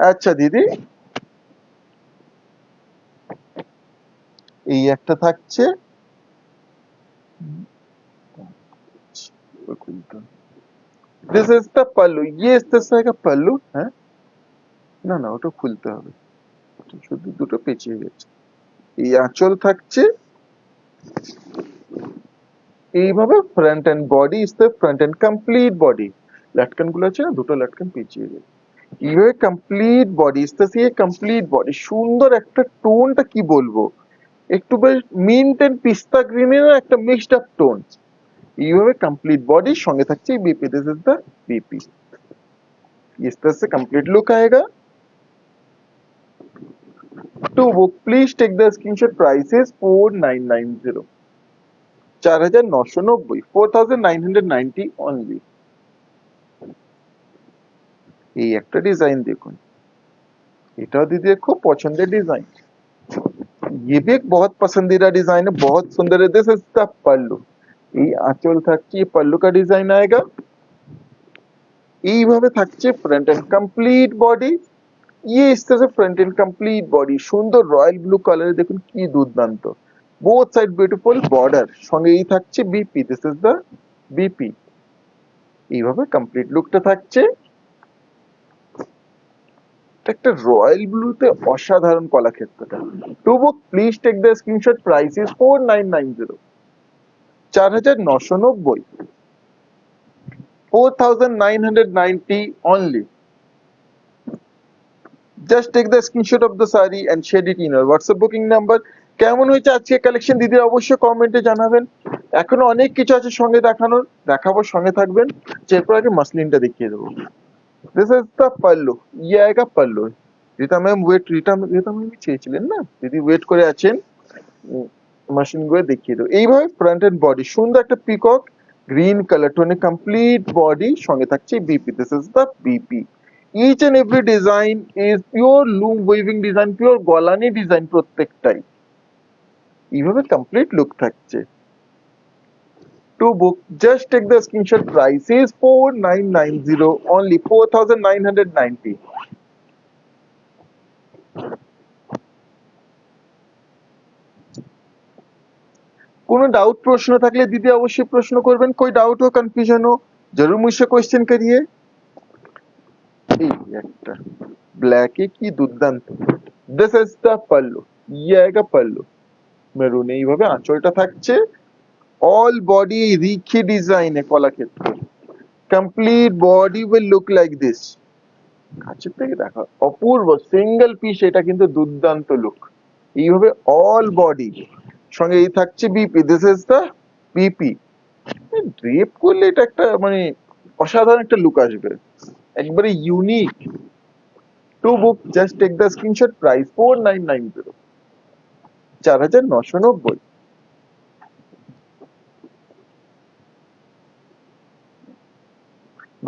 আচ্ছা দিদি, এই একটা থাকছে। This is the pallu. ये इस तरह से पल्लू है না, না ওটা খুলতে হবে, শুধু দুটো পেঁচিয়ে গেছে। এই আঁচল থাকছে এইভাবে। Front end body is the front end complete body. লটকন গুলো আছে না, দুটো লটকন পেঁচিয়ে গেছে। এইভাবে complete body is the complete body. সুন্দর একটা টোনটা কি বলবো, একটু বেশ মিন্ট এন্ড পিস্তা গ্রিনের একটা মিক্সড আপ টোন। এইভাবে কমপ্লিট বডি সঙ্গে থাকছে BP. This is the BP. इस तरह से कंप्लीट लुक आएगा। To book, please take the screenshot. Price is 4990. 4990, 4990 only. এই একটা ডিজাইন দেখুন, এটাও দিদি খুব পছন্দের ডিজাইন। ये भी एक बहुत पसंदीदा डिजाइन है, बहुत सुंदर है। This is the pallu. এই আঁচল থাকছে, पल्लू का डिजाइन आएगा। এইভাবে থাকছে ফ্রন্ট এন্ড কমপ্লিট বডি। ये इस तरह से फ्रंट एंड कंप्लीट बॉडी সুন্দর রয়্যাল ব্লু কালারে দেখুন কি দুর্দান্ত। বোথ সাইড বিউটিফুল বর্ডার সঙ্গে এই থাকছে BP. This is the BP. এইভাবে কমপ্লিট লুকটা থাকছে। একটা রয়্যাল ব্লুতে অসাধারণ কলাক্ষেত্রটা। To book, please take the screenshot. Price is 4990। 4990, 4990 only. Just take the screenshot of the saree and share it in our WhatsApp booking number. কেমন হয়েছে আজকে কালেকশন দিদি অবশ্যই কমেন্টে জানাবেন। এখনো অনেক কিছু আছে সঙ্গে দেখানোর, দেখাবো, সঙ্গে থাকবেন। এরপর আগে মাসলিনটা দেখিয়ে দেবো। This is the pallu. ইয়ে আয়েগা pallu. Rita ma'am wait, Rita ma'am চেয়েছিলেন না, দিদি ওয়েট করে আছেন। মেশিন গুলো দেখিয়ে দেবো। এইভাবে ফ্রন্ট এন্ড বডি সুন্দর একটা পিকক গ্রিন কালার টোনে কমপ্লিট বডি সঙ্গে থাকছে BP. This is the BP. each and every design is pure loom weaving design, pure গলানি ডিজাইন প্রত্যেকটাই। এইভাবে কমপ্লিট লুক থাকছে। To book, just take the screenshot. Price is 4990 only, 4990। কোনো doubt प्रश्न থাকলে দিদি অবশ্যই প্রশ্ন করবেন। कोई डाउट हो कंफ्यूजन हो जरूर मुझसे क्वेश्चन करिए। এই একটা ব্ল্যাক এ কি দুর্দান্ত। দিস ইজ দ্য পাল্লু, ये आएगा पल्लू মেরুন। এইভাবে আঁচলটা থাকছে। অল বডি রিখি ডিজাইনে কলা ক্ষেত্রে। Complete body will look like this. কাছের থেকে দেখা অপূর্ব সিঙ্গেল পিস, এটা কিন্তু দুর্দান্ত লুক। এইভাবে অল বডি সঙ্গে এই থাকছে BP, this is the BP. Drape করলে এটা একটা মানে অসাধারণ একটা লুক আসবে, একবারে unique. To book just take the screenshot. Price 4990, 4990।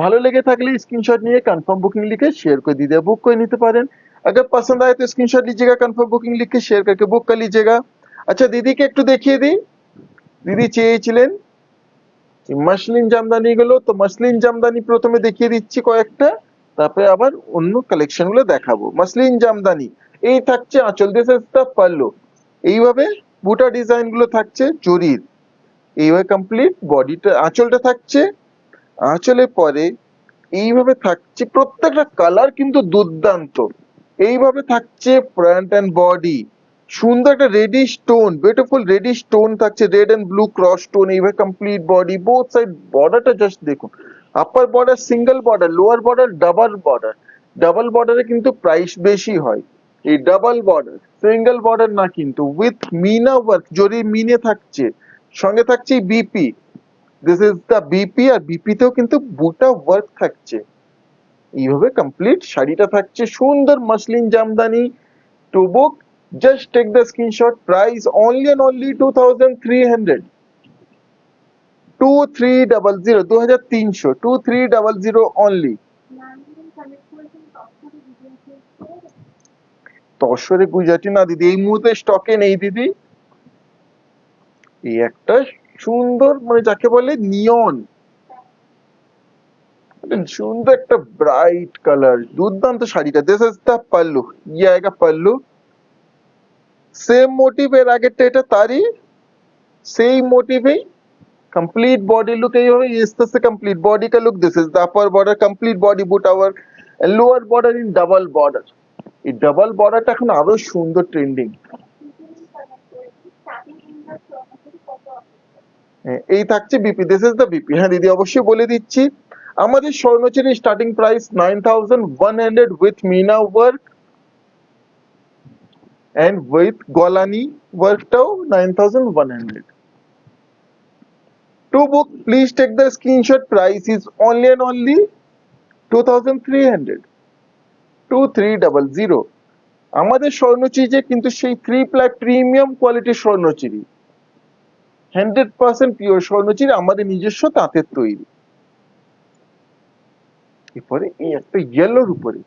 ভালো লেগে থাকলে স্ক্রিনশট নিয়ে কনफर्म बुकिंग लिखे शेयर कर दीजिए, बुक कोई नहीं पारें। अगर पसंद आए तो स्क्रीनशॉट लीजिएगा, कन्फर्म बुकिंग लिख के शेयर करके बुक कर लीजिएगा। আচ্ছা দিদিকে একটু দেখিয়ে দিই। দিদি চেয়েছিলেন মসলিন জামদানি গুলো, তো মসলিন জামদানি প্রথমে দেখিয়ে দিচ্ছি কয়েকটা, তারপরে আবার অন্য কালেকশন গুলো দেখাবো। মসলিন জামদানি এই থাকছে আঁচল, দিস ইজ দ্য পাল্লু। এইভাবে বুটা ডিজাইন গুলো থাকছে জরির। এইভাবে কমপ্লিট বডিটা আঁচলটা থাকছে। আঁচলের পরে এইভাবে থাকছে, প্রত্যেকটা কালার কিন্তু দুর্দান্ত। এইভাবে থাকছে ফ্রন্ট এন্ড বডি, সুন্দর একটা reddish tone, beautiful reddish tone থাকছে, red and blue cross tone. এইভাবে কমপ্লিট বডি, বোথ সাইড বর্ডারটা জাস্ট দেখুন। Upper border single border, lower border double border. Double বর্ডারে কিন্তু প্রাইস বেশি হয়, এই ডাবল বর্ডার, সিঙ্গেল বর্ডার না কিন্তু। উইথ মিনা ওয়ার্ক, জরি মিনে থাকছে, সঙ্গে থাকছে BP, this is the BP. আর বিপি তেও কিন্তু বুটা ওয়ার্ক থাকছে। এইভাবে কমপ্লিট শাড়িটা থাকছে সুন্দর muslin jamdani. To book just take the screenshot. Price only and only 2300, 2300, 2300, 2300 only. তসরে গুজরাটি না দিদি এই মুহূর্তে স্টকে নেই দিদি। এই একটা সুন্দর মানে যাকে বলে নিয়ন, সুন্দর একটা ব্রাইট কালার, দুর্দান্ত শাড়িটা। দিস ইজ দ্য পাল্লু, ये आएगा पल्लू। সেম মোটিভ, এর আগেরটা এটা তারই সেই মোটিভেই कंप्लीट बॉडी लुक এইভাবে इस तरह से कंप्लीट बॉडी का look. This is the upper border, complete body buta work and lower border in double border. এই ডাবল বর্ডারটা এখন আরো সুন্দর ট্রেন্ডিং। এই থাকছে BP, this is the BP. হ্যাঁ দিদি অবশ্যই বলে দিচ্ছি, আমাদের স্বর্ণচুরির starting price 9100 with meena work and with গলানি ওয়ার্কটাও 9100। To book, please take the screenshot. Price is only and only 2300, 2300। আমাদের স্বর্ণচিরে কিন্তু সেই 3 প্লাই প্রিমিয়াম কোয়ালিটির স্বর্ণচিরি, 100% পিওর স্বর্ণচিরি, আমাদের নিজস্ব তাঁতের তৈরি। এরপরে এই একটা ইয়েলোর উপরে,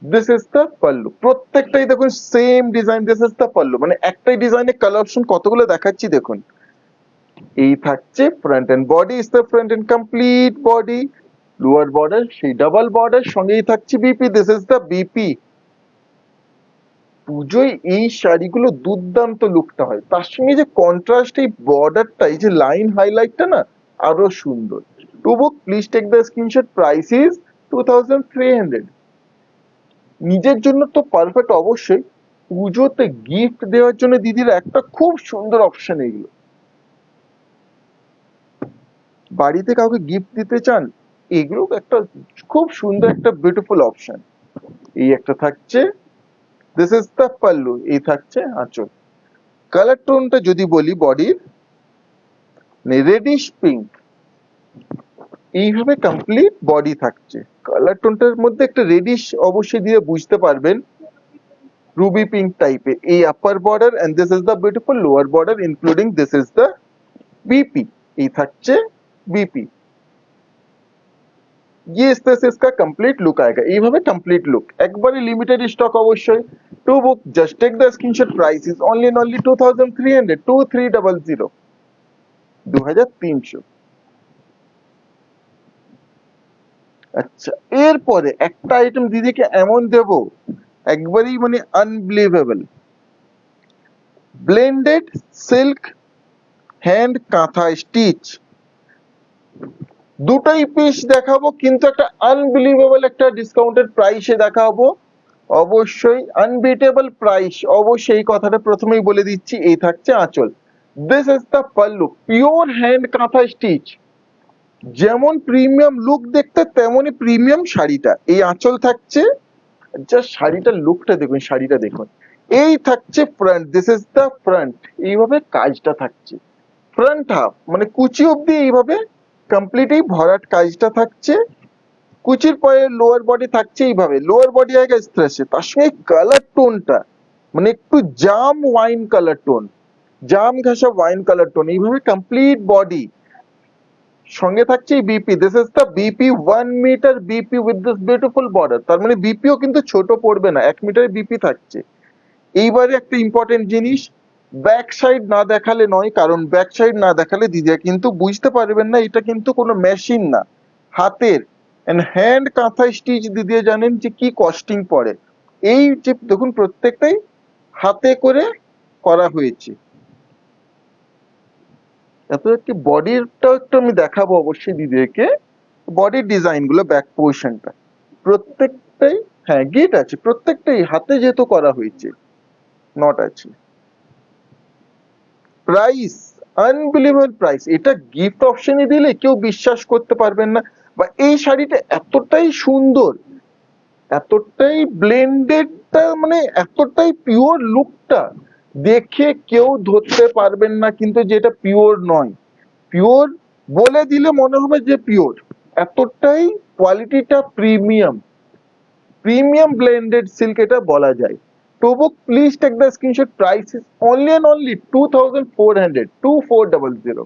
দিস ইজ দ্য পাল্লু। প্রত্যেকটাই দেখুন same design, this is the pallu. মানে একটাই ডিজাইনের কালার অপশন কতগুলো দেখাচ্ছি দেখুন। এই থাকছে front end body, is the front end complete body, lower border সেই ডাবল বর্ডার, সঙ্গেই থাকছে BP, this is the BP. পুজোয় এই শাড়িগুলো দুর্দান্ত লুকটা হয়, তার সঙ্গে যে কন্ট্রাস্ট এই বর্ডারটা, এই যে লাইন হাইলাইটটা না আরো সুন্দর। To book please take the screenshot. Price is 2300। নিজের জন্য তো পারফেক্ট, অবশ্যই পুজোতে গিফট দেওয়ার জন্য দিদির একটা খুব সুন্দর অপশন এগুলো। বাড়িতে কাউকে গিফট দিতে চান, এগুলো একটা খুব সুন্দর একটা বিউটিফুল অপশন। এই একটা থাকছে, দিস ইজ দ্য পাল্লু। এই থাকছে আঁচল। কালার টোনটা যদি বলি বডির রেডিশ পিঙ্ক, এইভাবে কমপ্লিট বডি থাকছে। কালার টোনটার মধ্যে একটা রেডিশ অবশ্যই দিয়ে বুঝতে পারবেন, রুবি পিঙ্ক টাইপের। এই upper border and this is the beautiful lower border including this is the BP. এই থাকছে বিপি। ये इस तरह से इसका कंप्लीट लुक आएगा, এইভাবে कंप्लीट लुक, একবারে লিমিটেড স্টক অবশ্যই। To book, just take the screenshot, price is only and only 2300, 2300, 2300। আচ্ছা, এরপরে একটা আইটেম দিদিকে এমন দেব, একবারই মানে আনবিলিভেবল, ব্লেন্ডেড সিল্ক হ্যান্ড কাঁথা স্টিচ, দুটোই পিস দেখাবো কিন্তু একটা আনবিলিভেবল একটা ডিসকাউন্টেড প্রাইসে দেখাবো, অবশ্যই আনবিটেবল প্রাইস, অবশ্যই এই কথাটা প্রথমেই বলে দিচ্ছি। এই থাকছে আঁচল, this is the pallu, pure hand কাঁথা স্টিচ, যেমন প্রিমিয়াম লুক দেখতে তেমনই প্রিমিয়াম শাড়িটা। এই আঁচল থাকছে, জাস্ট শাড়িটার লুকটা দেখুন, শাড়িটা দেখুন। এই থাকছে front, this is the front, এইভাবে কাজটা থাকছে, ফ্রন্ট হাফ মানে কুচি অব্দি এইভাবে কমপ্লিটই ভরাট কাজটা থাকছে। কুচির পরে লোয়ার বডি থাকছে এইভাবে, লোয়ার বডি আয়েগা ইস तरह से, তার সঙ্গে কালার টোনটা মানে একটু জাম ওয়াইন কালার টোন, জাম ঘাসা ওয়াইন কালার টোন, এইভাবে কমপ্লিট বডি। সঙ্গে থাকছে BP, this is the BP 1 metre BP with this beautiful border, তার মানে বিপিও কিন্তু ছোট পড়বে না, 1 মিটার বিপি থাকছে। এইবারে একটা ইম্পর্টেন্ট জিনিস, ব্যাক সাইড না দেখালে নয়, কারণ ব্যাক সাইড না দেখালে দিদিরা কিন্তু বুঝতে পারবেন না এটা কিন্তু কোনো মেশিন না, হাতের হ্যান্ড কাঁথা স্টিচ। দিদিরা জানেন যে কি কস্টিং পড়ে, এই যে দেখুন প্রত্যেকটাই হাতে করে করা হয়েছে। এত একটি বডিটাও একটু আমি দেখাবো অবশ্যই দিদিকে, বডির ডিজাইন গুলো, ব্যাক পোর্শনটা প্রত্যেকটাই, হ্যাঁ গিট আছে, প্রত্যেকটাই হাতে যেহেতু করা হয়েছে, নট আছে। প্রাইস আনবিলিভেবল প্রাইস, এটা গিফট অপশনে দিলে কেউ বিশ্বাস করতে পারবেন না। বা এই শাড়িটা এতটাই সুন্দর, এতটাই ব্লেন্ডেডটা মানে এতটাই পিওর লুকটা দেখে কেউ ধরতে পারবেন না কিন্তু যেটা পিওর নয়, পিওর বলে দিলে মনে হবে যে পিওর, এতটাই কোয়ালিটিটা প্রিমিয়াম, প্রিমিয়াম ব্লেন্ডেড সিল্ক এটা বলা যায়। To book, please take the screenshot, price is only and only 2400, 2400,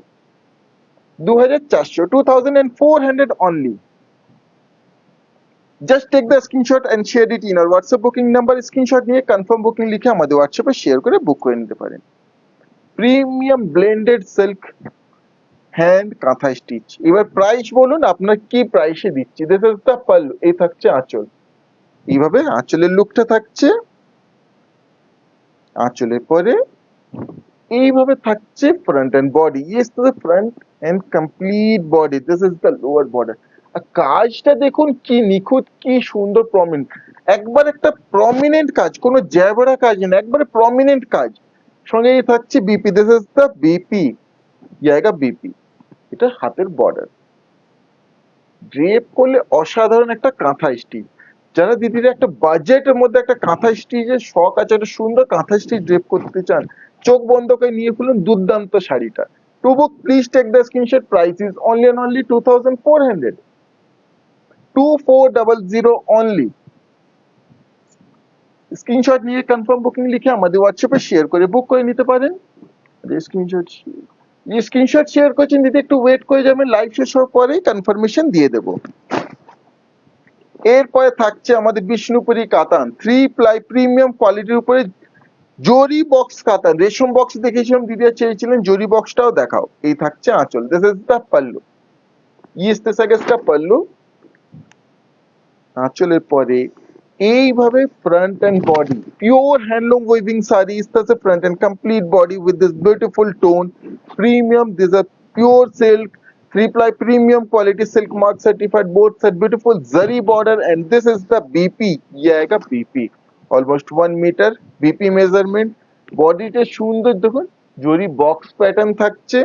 2400, 2400 only. Just take the screenshot and share it in our WhatsApp booking number, screenshot নিয়ে কনফার্ম বুকিং লিখে আমাদের হোয়াটসঅ্যাপে share করে বুক করে নিতে পারেন। প্রিমিয়াম ব্লেন্ডেড সিল্ক হ্যান্ড কাঁথা stitch. এবার প্রাইস বলুন আপনার কি প্রাইসে দিচ্ছি। দিস ইজ দ্য পাল্লু, এই থাকছে আঁচল, এইভাবে আঁচলের লুকটা থাকছে, আঁচলের পরে এইভাবে থাকছে front end body, yes the front end complete body, this is the lower border. আর কাজটা দেখুন কি নিখুঁত, কি সুন্দর প্রমিনেন্ট, একবার একটা প্রমিনেন্ট কাজ, কোনো জ্যাবরা কাজ না, একবারে প্রমিনেন্ট কাজ। সঙ্গে এই থাকছে BP, this is the BP, জায়গা বিপি, এটা হাতের বর্ডার। ড্রেপ করলে অসাধারণ একটা কাঁথা স্টিচ, যারা দিদিরা একটা বাজেটের মধ্যে একটা কাঁথা স্টিচের শখ আছে, একটা সুন্দর কাঁথা স্টিচ ড্রেপ করতে চান, চোখ বন্ধ করে নিয়ে ফেলুন দুর্দান্ত শাড়িটা। To book, please take the screenshot, price is only and only 2400, 2400 only. Screenshot নিয়ে কনফার্ম বুকিং লিখে আমাদের হোয়াটসঅ্যাপে শেয়ার করে বুক করে নিতে পারেন। স্ক্রিনশট শেয়ার করছেন দিদি, একটু ওয়েট করে যাবেন, লাইভ শেষ হওয়ার পরেই কনফার্মেশন দিয়ে দেবো। এরপরে থাকছে আমাদের বিষ্ণুপুরি কাতান, 3 প্লাই প্রিমিয়াম কোয়ালিটির উপরে জরি বক্স কাতান, রেশম বক্স দেখেছিলাম দিদিরা চেয়েছিলেন, জরি বক্সটাও দেখাও। এই থাকছে আঁচল, this is the pallu, yes this is the pallu. আঁচলের পরে এইভাবে front end body, pure handloom weaving sari, is the front end complete body with this beautiful tone, premium, this are pure silk 3 ply premium quality silk mark certified, both set beautiful zari border, and this is the BP, ये आएगा BP, almost 1 meter BP measurement। বডিটা সুন্দর দেখুন, জরি box pattern থাকছে।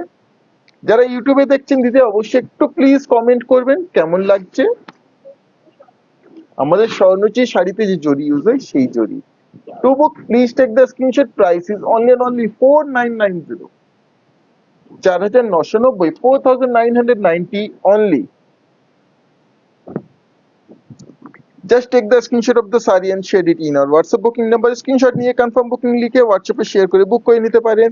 যারা ইউটিউবে দেখছেন দিদি অবশ্যই একটু প্লিজ কমেন্ট করবেন কেমন লাগছে। আমাদের স্বর্ণচি শাড়িতে যে জরি ইউজ হয় সেই জরি। To book, please take the screenshot, price is only and only 4990, 4990, 4990 only. Just take the screenshot of the saree and share it in our WhatsApp booking number, screenshot নিয়ে কনফার্ম বুকিং লিখে হোয়াটসঅ্যাপে share করে বুক করে নিতে পারেন।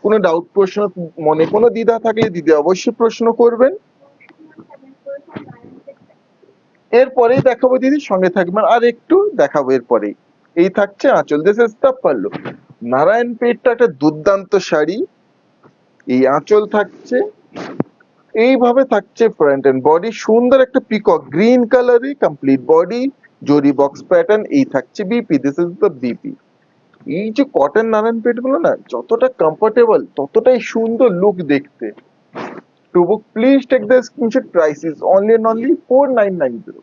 কোনো doubt প্রশ্ন মনে কোনো দ্বিধা থাকলে দিদি অবশ্যই প্রশ্ন করবেন। এরপরেই দেখাবো দিদি, সঙ্গে থাকবেন আর একটু দেখাবো এরপরেই। এই থাকছে আঁচল, দিস ইজ দ্য পাল্লু। নারায়ণপেটটা একটা দুর্দান্ত শাড়ি। এই আঁচল থাকছে, এইভাবে থাকছে ফ্রন্ট এন্ড বডি, সুন্দর একটা পিকক গ্রিন কালারে কমপ্লিট বডি, জরি বক্স প্যাটার্ন। এই থাকছে BP, this is the BP. এই যে কটন নারায়ণপেট গুলো না, যতটা কমফোর্টেবল ততটাই সুন্দর লুক দেখতে। To book please take the screenshot, price is only and only 4990,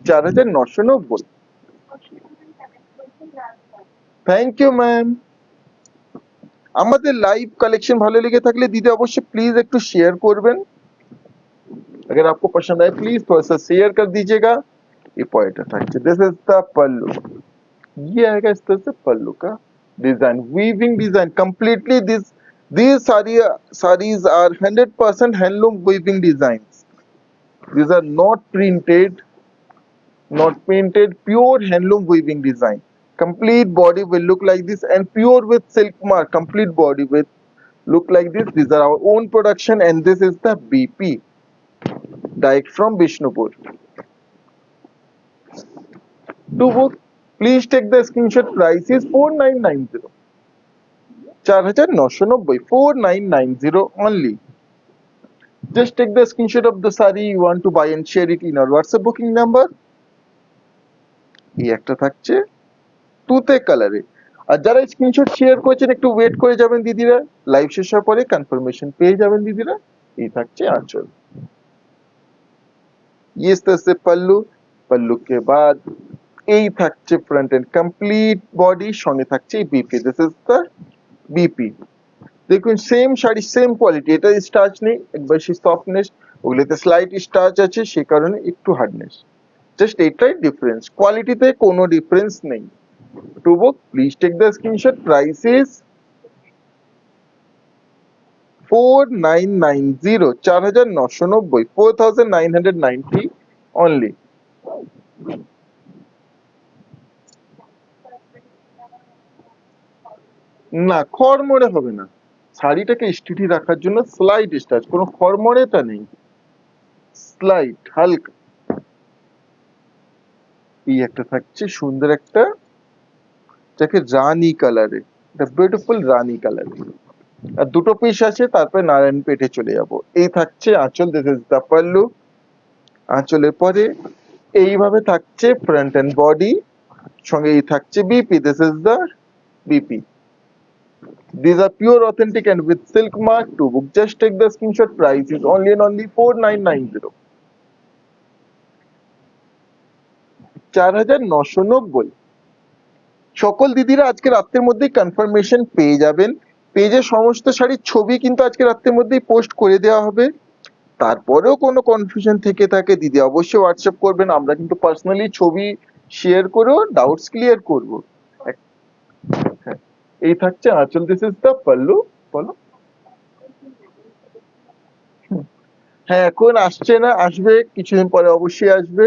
4990। Thank you ma'am. আমাদের লাইভ কালেक्शन ভালো লেগে থাকলে দিদি অবশ্যই प्लीज একটু শেয়ার করবেন। अगर आपको पसंद आए प्लीज थोड़ा सा शेयर कर दीजिएगा। ये पॉइंट था, दिस इज द पल्लू। ये आएगा इस तरह से पल्लू का design, weaving design completely. these sarees are 100% handloom weaving designs. These are not painted, pure handloom weaving design. Complete body will look like this and pure with silk mark. Complete body with look like this. These are our own production and this is the BP, direct from Bishnupur. To book, please take the screenshot. Price is 4990, 4990, 4990 only. Just take the screenshot of the saree you want to buy and share it in our WhatsApp booking number. এই একটা থাকছে তুতে কালারে। আর যারা screenshot share করেছেন একটু wait করে যাবেন দিদিরা, লাইভ শেষ হওয়ার পরে কনফার্মেশন পেয়ে যাবেন দিদিরা। এই থাকছে আঁচল। ये इस तरह से पल्लू, पल्लू के बाद এই থাকছে ফ্রন্ট এন্ড কমপ্লিট বডি, সঙ্গে থাকছে BP, this is the BP. দেখুন সেম শাড়ি সেম কোয়ালিটি, এটা স্টার্চ নেই, একবার সেই সফটনেস, ওগুলোতে স্লাইট স্টার্চ আছে সেই কারণে একটু হার্ডনেস, জাস্ট এটাই ডিফারেন্স, কোয়ালিটিতে কোনো ডিফারেন্স নেই। To book please take the screenshot, price is 4990, 4990, 4990 only. না খড়মড়ে হবে না, শাড়িটাকে স্টিডি রাখার জন্য স্লাইড স্টাচ, কোনো খড়মড়েটা নেই, স্লাইড হালকা। এই একটা থাকছে সুন্দর একটা, যাকে রানী কালারে, এটা বিউটিফুল রানী কালারে। আর দুটো পিস আছে, তারপরে নারায়ণ পেটে চলে যাব। এই থাকছে আঁচল, দিস ইজ দ্য পাল্লু। আঁচলের পরে এইভাবে থাকছে ফ্রন্ট এন্ড বডি, সঙ্গে এই থাকছে BP, this is the BP. These are pure authentic and with silk mark. To book, just take the screenshot. Price is only and only 4990, 4990। সকল দিদিরা আজকে রাতের মধ্যেই কনফার্মেশন পেয়ে যাবেন। পেজে সমস্ত শাড়ির ছবি কিন্তু আজকে রাতের মধ্যেই পোস্ট করে দেওয়া হবে। তারপরেও কোনো কনফিউশন থেকে থাকে দিদি অবশ্যই হোয়াটসঅ্যাপ করবেন, আমরা কিন্তু পার্সোনালি ছবি শেয়ার করেও ডাউটস ক্লিয়ার করব। এই থাকছে আঁচল, দিস ইজ দ্য পাল্লু। বলো। হ্যাঁ এখন আসছে না, আসবে কিছুদিন পরে অবশ্যই আসবে।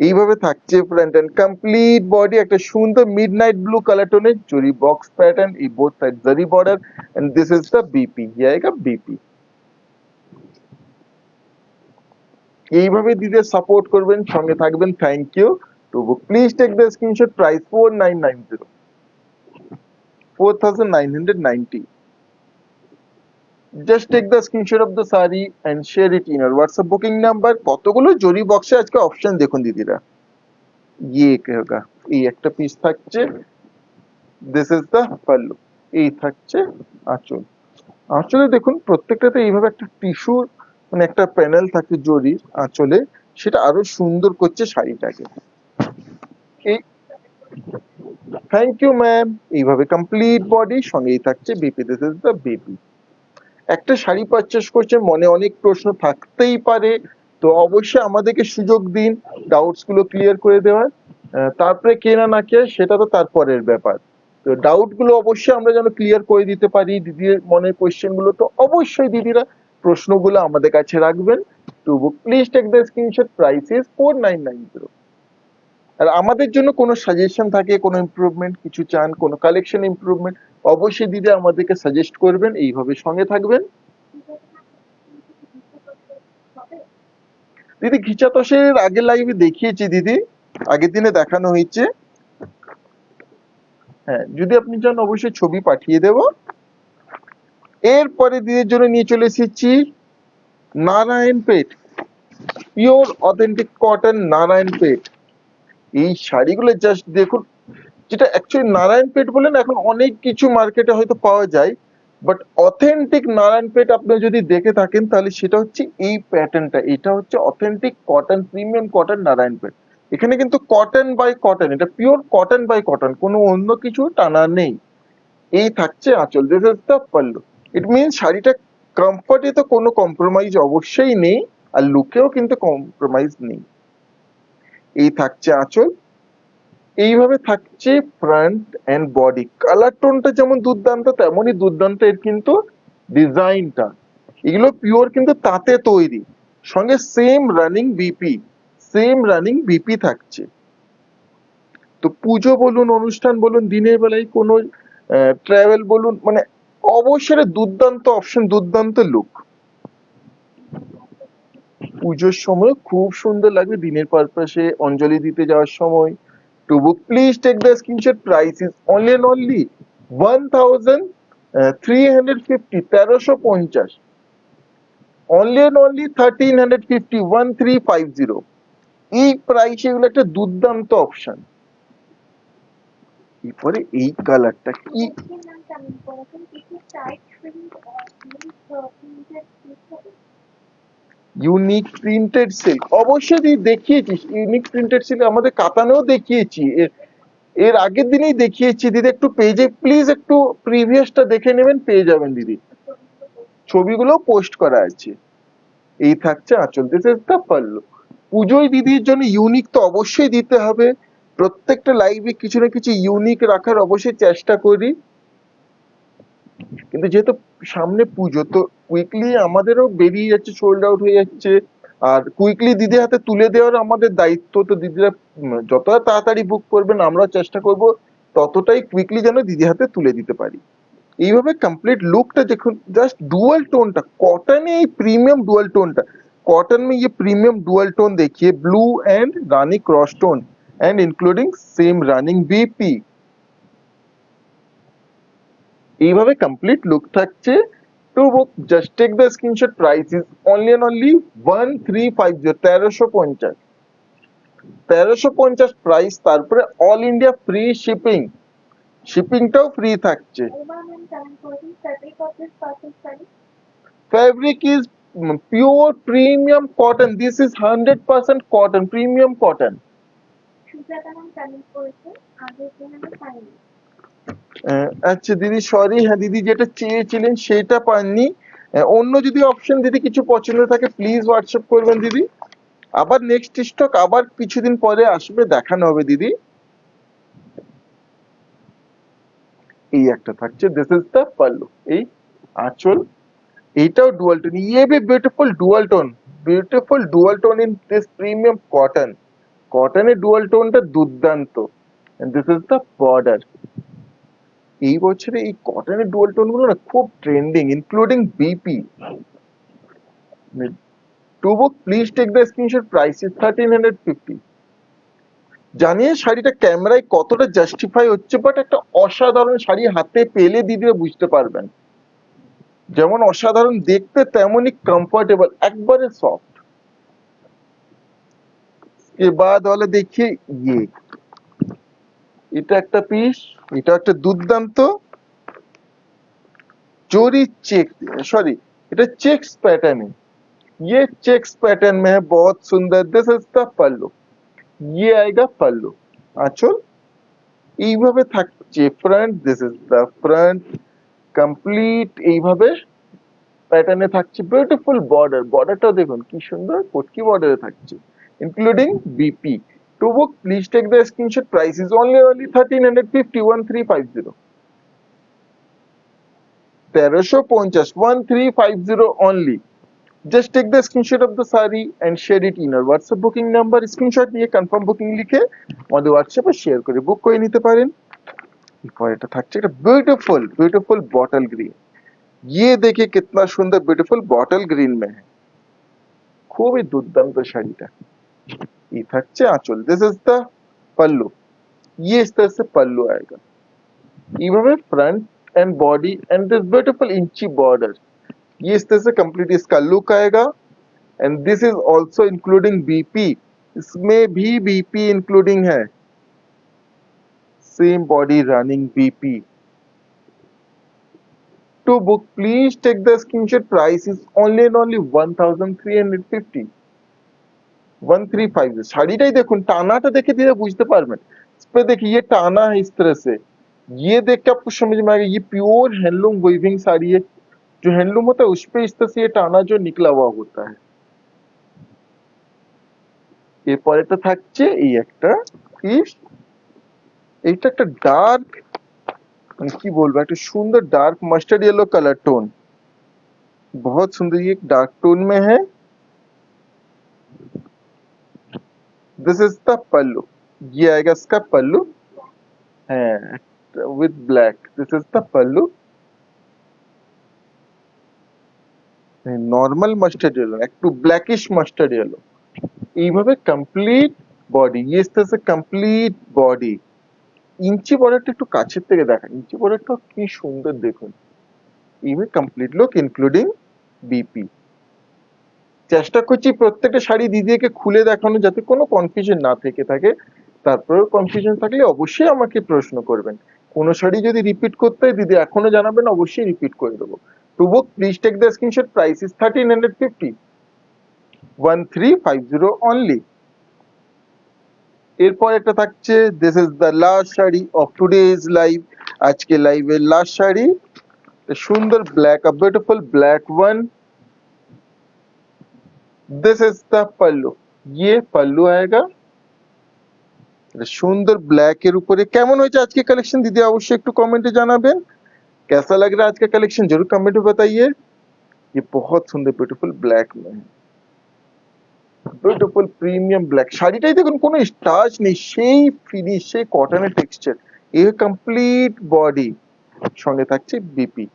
এইভাবে থাকছে ফ্রন্ট এন্ড কমপ্লিট বডি, একটা সুন্দর মিডনাইট ব্লু কালার টোনের জরি বক্স প্যাটার্ন, এই বোথ সাইড জরি border and this is the BP. ये आएगा বিপি। এইভাবে দিদি সাপোর্ট করবেন, সঙ্গে থাকবেন। Thank you. To book please take the screenshot, price 4990, 4990। Just take the screenshot of the saree and share it in your WhatsApp booking number. কতগুলো জরি বক্সে আজকে অপশন দেখুন দিদিরা। ये होगा, এই একটা পিস থাকছে, দিস ইজ দ্য পাল্লু। এই থাকছে আঁচল। আঁচলে দেখুন প্রত্যেকটাতে এইভাবে একটা টিস্যুর মানে একটা প্যানেল থাকে জরির আঁচলে, সেটা আরো সুন্দর করছে শাড়িটাকে। এই থ্যাংক ইউ ম্যাম। এইভাবে কমপ্লিট বডি, সঙ্গেই থাকছে BP, this is the BP. একটা শাড়ি পারচেস করছে, মনে অনেক প্রশ্ন থাকতেই পারে, তো অবশ্যই আমাদেরকে সুযোগ দিন ডাউটস গুলো ক্লিয়ার করে দেওয়ার। তারপরে কেনা না কে সেটা তো তারপরের ব্যাপার, তো ডাউট গুলো অবশ্যই আমরা যেন ক্লিয়ার করে দিতে পারি। দিদির মনের কোয়েশ্চেন গুলো তো অবশ্যই দিদিরা প্রশ্নগুলো আমাদের কাছে রাখবেন। To book please take the screenshot, price is 4990। আর আমাদের জন্য কোনো সাজেশন থাকে, কোনো ইমপ্রুভমেন্ট কিছু চান, কোনো কালেকশন ইমপ্রুভমেন্ট, অবশ্যই দিদি আমাদেরকে সাজেস্ট করবেন, এইভাবে সঙ্গে থাকবেন। দিদি ঘিচা তোষের আগের লাইভে দেখিয়েছি দিদি, আগের দিনে দেখানো হয়েছে। হ্যাঁ, যদি আপনি চান অবশ্যই ছবি পাঠিয়ে দেব। এরপরে দিদির জন্য নিয়ে চলে এসেছি নারায়ণপেট, পিওর অথেন্টিক কটন নারায়ণপেট। এই শাড়িগুলো জাস্ট দেখুন, যেটা অ্যাকচুয়ালি নারায়ণপেট বলেন এখন অনেক কিছু মার্কেটে হয়তো পাওয়া যায়, বাট অথেন্টিক নারায়ণপেট আপনি যদি দেখে থাকেন তাহলে সেটা হচ্ছে এই প্যাটার্নটা। এটা হচ্ছে অথেন্টিক কটন, প্রিমিয়াম কটন নারায়ণপেট। এখানে কিন্তু কটন বাই কটন, এটা পিওর কটন বাই কটন, কোনো অন্য কিছু টানা নেই। এই থাকছে আঁচল, this is the pallu. It means শাড়িটা কমফর্টে তো কোনো কম্প্রোমাইজ অবশ্যই নেই, আর লুকেও কিন্তু কম্প্রোমাইজ নেই। এই থাকছে আঁচল, এইভাবে থাকছে ফ্রন্ট এন্ড বডি। কালার টোনটা যেমন দুর্দান্ত তেমনই দুর্দান্ত এর কিন্তু ডিজাইনটা। এগুলো পিওর কিন্তু তাঁতে তৈরি, সঙ্গে সেম রানিং বিপি থাকছে। তো পুজো বলুন, অনুষ্ঠান বলুন, দিনের বেলায় কোনো ট্রাভেল বলুন, মানে অবসরে দুর্দান্ত অপশন, দুর্দান্ত লুক। পুজোর সময় খুব সুন্দর লাগবে, দিনের পারপাসে অঞ্জলি দিতে যাওয়ার সময়। To book, please take the screenshot. Price is only and only 1350, 1350, only and only 1350, 1350। এই প্রাইসে এগুলো একটা দুর্দান্ত অপশন। এরপরে এই কালারটা কি, ইউনিক প্রিন্টেড সিল্ক, অবশ্যই দেখিয়েছি ইউনিক প্রিন্টেড সিল্ক, আমাদের কাতানেও দেখিয়েছি, এর আগের দিনেই দেখিয়েছি দিদি। একটু পেজে প্লিজ একটু প্রিভিয়াসটা দেখে নেবেন, পেয়ে যাবেন দিদি, ছবিগুলো পোস্ট করা আছে। এই থাকছে আঁচল, দিস ইজ দ্য পাল্লু। পুজোয় দিদির জন্য ইউনিক তো অবশ্যই দিতে হবে, প্রত্যেকটা লাইভে কিছু না কিছু ইউনিক রাখার অবশ্যই চেষ্টা করি, কিন্তু যেহেতু সামনে পুজো তো কুইকলি আমাদেরও বেরিয়ে যাচ্ছে, সোল্ড আউট হয়ে যাচ্ছে, আর কুইকলি দিদির হাতে তুলে দেওয়ার আমাদের দায়িত্ব। তো দিদিরা যত তাড়াতাড়ি বুক করবেন আমরা চেষ্টা করব ততটাই কুইকলি যেন দিদি হাতে তুলে দিতে পারি। এইভাবে কমপ্লিট लुकটা দেখুন, জাস্ট डुअल टोनটা कॉटन, এই प्रीमियम डुअल टोनটা कॉटन में ये प्रीमियम डुअल टोन देखिए, blue and rani cross tone and including same running BP. এইভাবে কমপ্লিট লুক থাকছে। To book just take the screenshot, price is only and only 1350, 1350, 1350 price. তারপরে all India free shipping, শিপিংটাও free থাকছে। Fabric is pure premium cotton. This is 100% cotton, premium cotton. আচ্ছা দিদি sorry, হ্যাঁ দিদি যেটা চেয়েছিলেন সেটা পাননি। অন্য যদি অপশন দিদি কিছু পছন্দ থাকে প্লিজ হোয়াটসঅ্যাপ করবেন দিদি। আবার নেক্সট স্টক আবার কিছুদিন পরে আসবে, দেখানো হবে দিদি। এই একটা থাকছে, দিস ইজ দ্য পাল্লু। এই আঁচল, এইটাও ডুয়াল টোন, ये भी beautiful dual tone in this premium cotton. কটনের ডুয়াল টোনটা দুর্দান্ত। and this is the border। এই বছরে এই কটনের ডুয়াল টোন গুলো না খুব trending, including BP. To book please take the screenshot, price is 1350। জানিয়ে শাড়িটা ক্যামেরায় কতটা জাস্টিফাই হচ্ছে, বাট একটা অসাধারণ শাড়ি হাতে পেলে দিদিরা বুঝতে পারবেন, যেমন অসাধারণ দেখতে তেমনই কমফোর্টেবল, একবারে সফট। के बाद वाला देखिए ये, এটা একটা পিস, এটা একটা দুর্দান্ত জরি চেক, सॉरी এটা চেক্स पैटर्न है, ये चेक्स पैटर्न में है, बहुत सुंदर। दिस इज द पल्लू, ये आएगा पल्लू। आंचल এইভাবে থাকছে front, this is the front complete. এইভাবে প্যাটার্নে থাকছে, বিউটিফুল বর্ডার, বর্ডারটা দেখুন কি সুন্দর পটকি বর্ডারে থাকছে, including BP. To book please take the screenshot, price is only 1350, 1350, 1350, 1350 only। Just take the screenshot of the saree and share it in our WhatsApp booking number। Screenshot নিয়ে কনফার্ম বুকিং লিখে আমাদের হোয়াটসঅ্যাপে শেয়ার করে বুক করে নিতে পারেন। এরপর এটা থাকছে একটা ब्यूटीफुल बॉटल ग्रीन। ये देखिए कितना सुंदर ब्यूटीफुल बॉटल ग्रीन में है, খুবই দুর্দান্ত শাড়িটা। ये থাকছে আঁচল, दिस इज द पल्लू, ये इस तरह से पल्लू आएगा। এইভাবে front end body and this beautiful इंची बॉर्डर, ये इस तरह से कंप्लीट इसका लुक आएगा। And this is also including BP, इसमें भी बीपी इंक्लूडिंग है, same body running BP. To book, please take the screenshot. Price is only and only 1350, 1350। শাড়িটাই দেখুন, টানাটা দেখে দিলে বুঝতে পারবেন। इस पे देखिए ये टाना है इस तरह से, ये देख के आपको समझ में आएगा ये प्योर हैंडलूम वीविंग साड़ी है। जो हैंडलूम होता है उस पे इस तरह से ये टाना जो निकला हुआ होता है। এরপর এটা থাকছে এই একটা পিস, এইটা একটা ডার্ক, কি বলবো, একটা সুন্দর dark mustard yellow colour tone, बहुत सुंदर, ये डार्क टोन में है। दिस इज द पल्लू, ये आएगा इसका पल्लू है with black, this is the pallu. Normal mustard yellow, একটু ব্ল্যাকিশ মাস্টার্ড येलो, এইভাবে কমপ্লিট বডি, ये इस तरह से কমপ্লিট বডি। ইঞ্চি বর্ডারটা একটু কাছের থেকে দেখা, ইঞ্চি বর্ডারটা কি সুন্দর দেখুন, এইভাবে কমপ্লিট লুক ইনক্লুডিং বিপি। চেষ্টা করছি প্রত্যেকটা শাড়ি দিদিকে খুলে দেখানো যাতে কোনো কনফিউশন না থেকে থাকে। তারপরেও কনফিউশন থাকলে অবশ্যই আমাকে প্রশ্ন করবেন। কোনো শাড়ি যদি রিপিট করতে হয় দিদি এখনো জানাবেন, অবশ্যই রিপিট করে দেবো। To book please take the screenshot, price is 1350, 1350 only. এরপর একটা থাকছে, this is the last sari of today's live, আজকে লাইভের লাস্ট শাড়ি, সুন্দর black, a beautiful black one. This is the pallu, ये पल्लू आएगा। सुंदर ब्लैक এর উপরে কেমন হয়েছে আজকে কালেকশন দিদি অবশ্যই একটু কমেন্টে জানাবেন। कैसा लग रहा है आज का कलेक्शन जरूर कमेंट में बताइए। ये बहुत सुंदर ब्यूटीफुल ब्लैक में है, ब्यूटीफुल प्रीमियम ब्लैक। শাড়িটাই দেখুন কোনো স্টার্চ নেই, সেই ফিনিশ, সেই কটনের টেক্সচার, এই কমপ্লিট বডি, সঙ্গে থাকছে বিপি।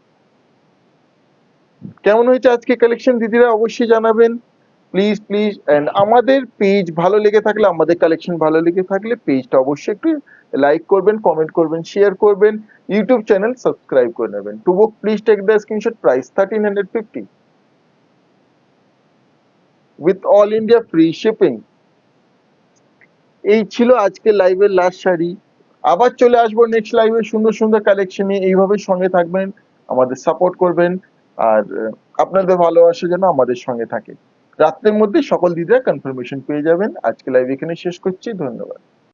কেমন হয়েছে আজকে কালেকশন দিদিরা অবশ্যই জানাবেন প্লিজ প্লিজ। এন্ড আমাদের পেজ ভালো লেগে থাকলে, আমাদের কালেকশন ভালো লেগে থাকলে পেজটা অবশ্যই একটু লাইক করবেন, কমেন্ট করবেন, শেয়ার করবেন, ইউটিউব চ্যানেল সাবস্ক্রাইব করে নেবেন। To book please take the screenshot, price 1350 with all India free shipping. এই ছিল আজকে লাইভের লাস্ট শাড়ি। আবার চলে আসবো নেক্সট লাইভে সুন্দর সুন্দর কালেকশনে। এইভাবে সঙ্গে থাকবেন, আমাদের সাপোর্ট করবেন, আর আপনাদের ভালোবাসা যেন আমাদের সঙ্গে থাকে। রাত্রের মধ্যে সকল দিদিরা কনফার্মেশন পেয়ে যাবেন। আজকে লাইভ এখানে শেষ করছি, ধন্যবাদ।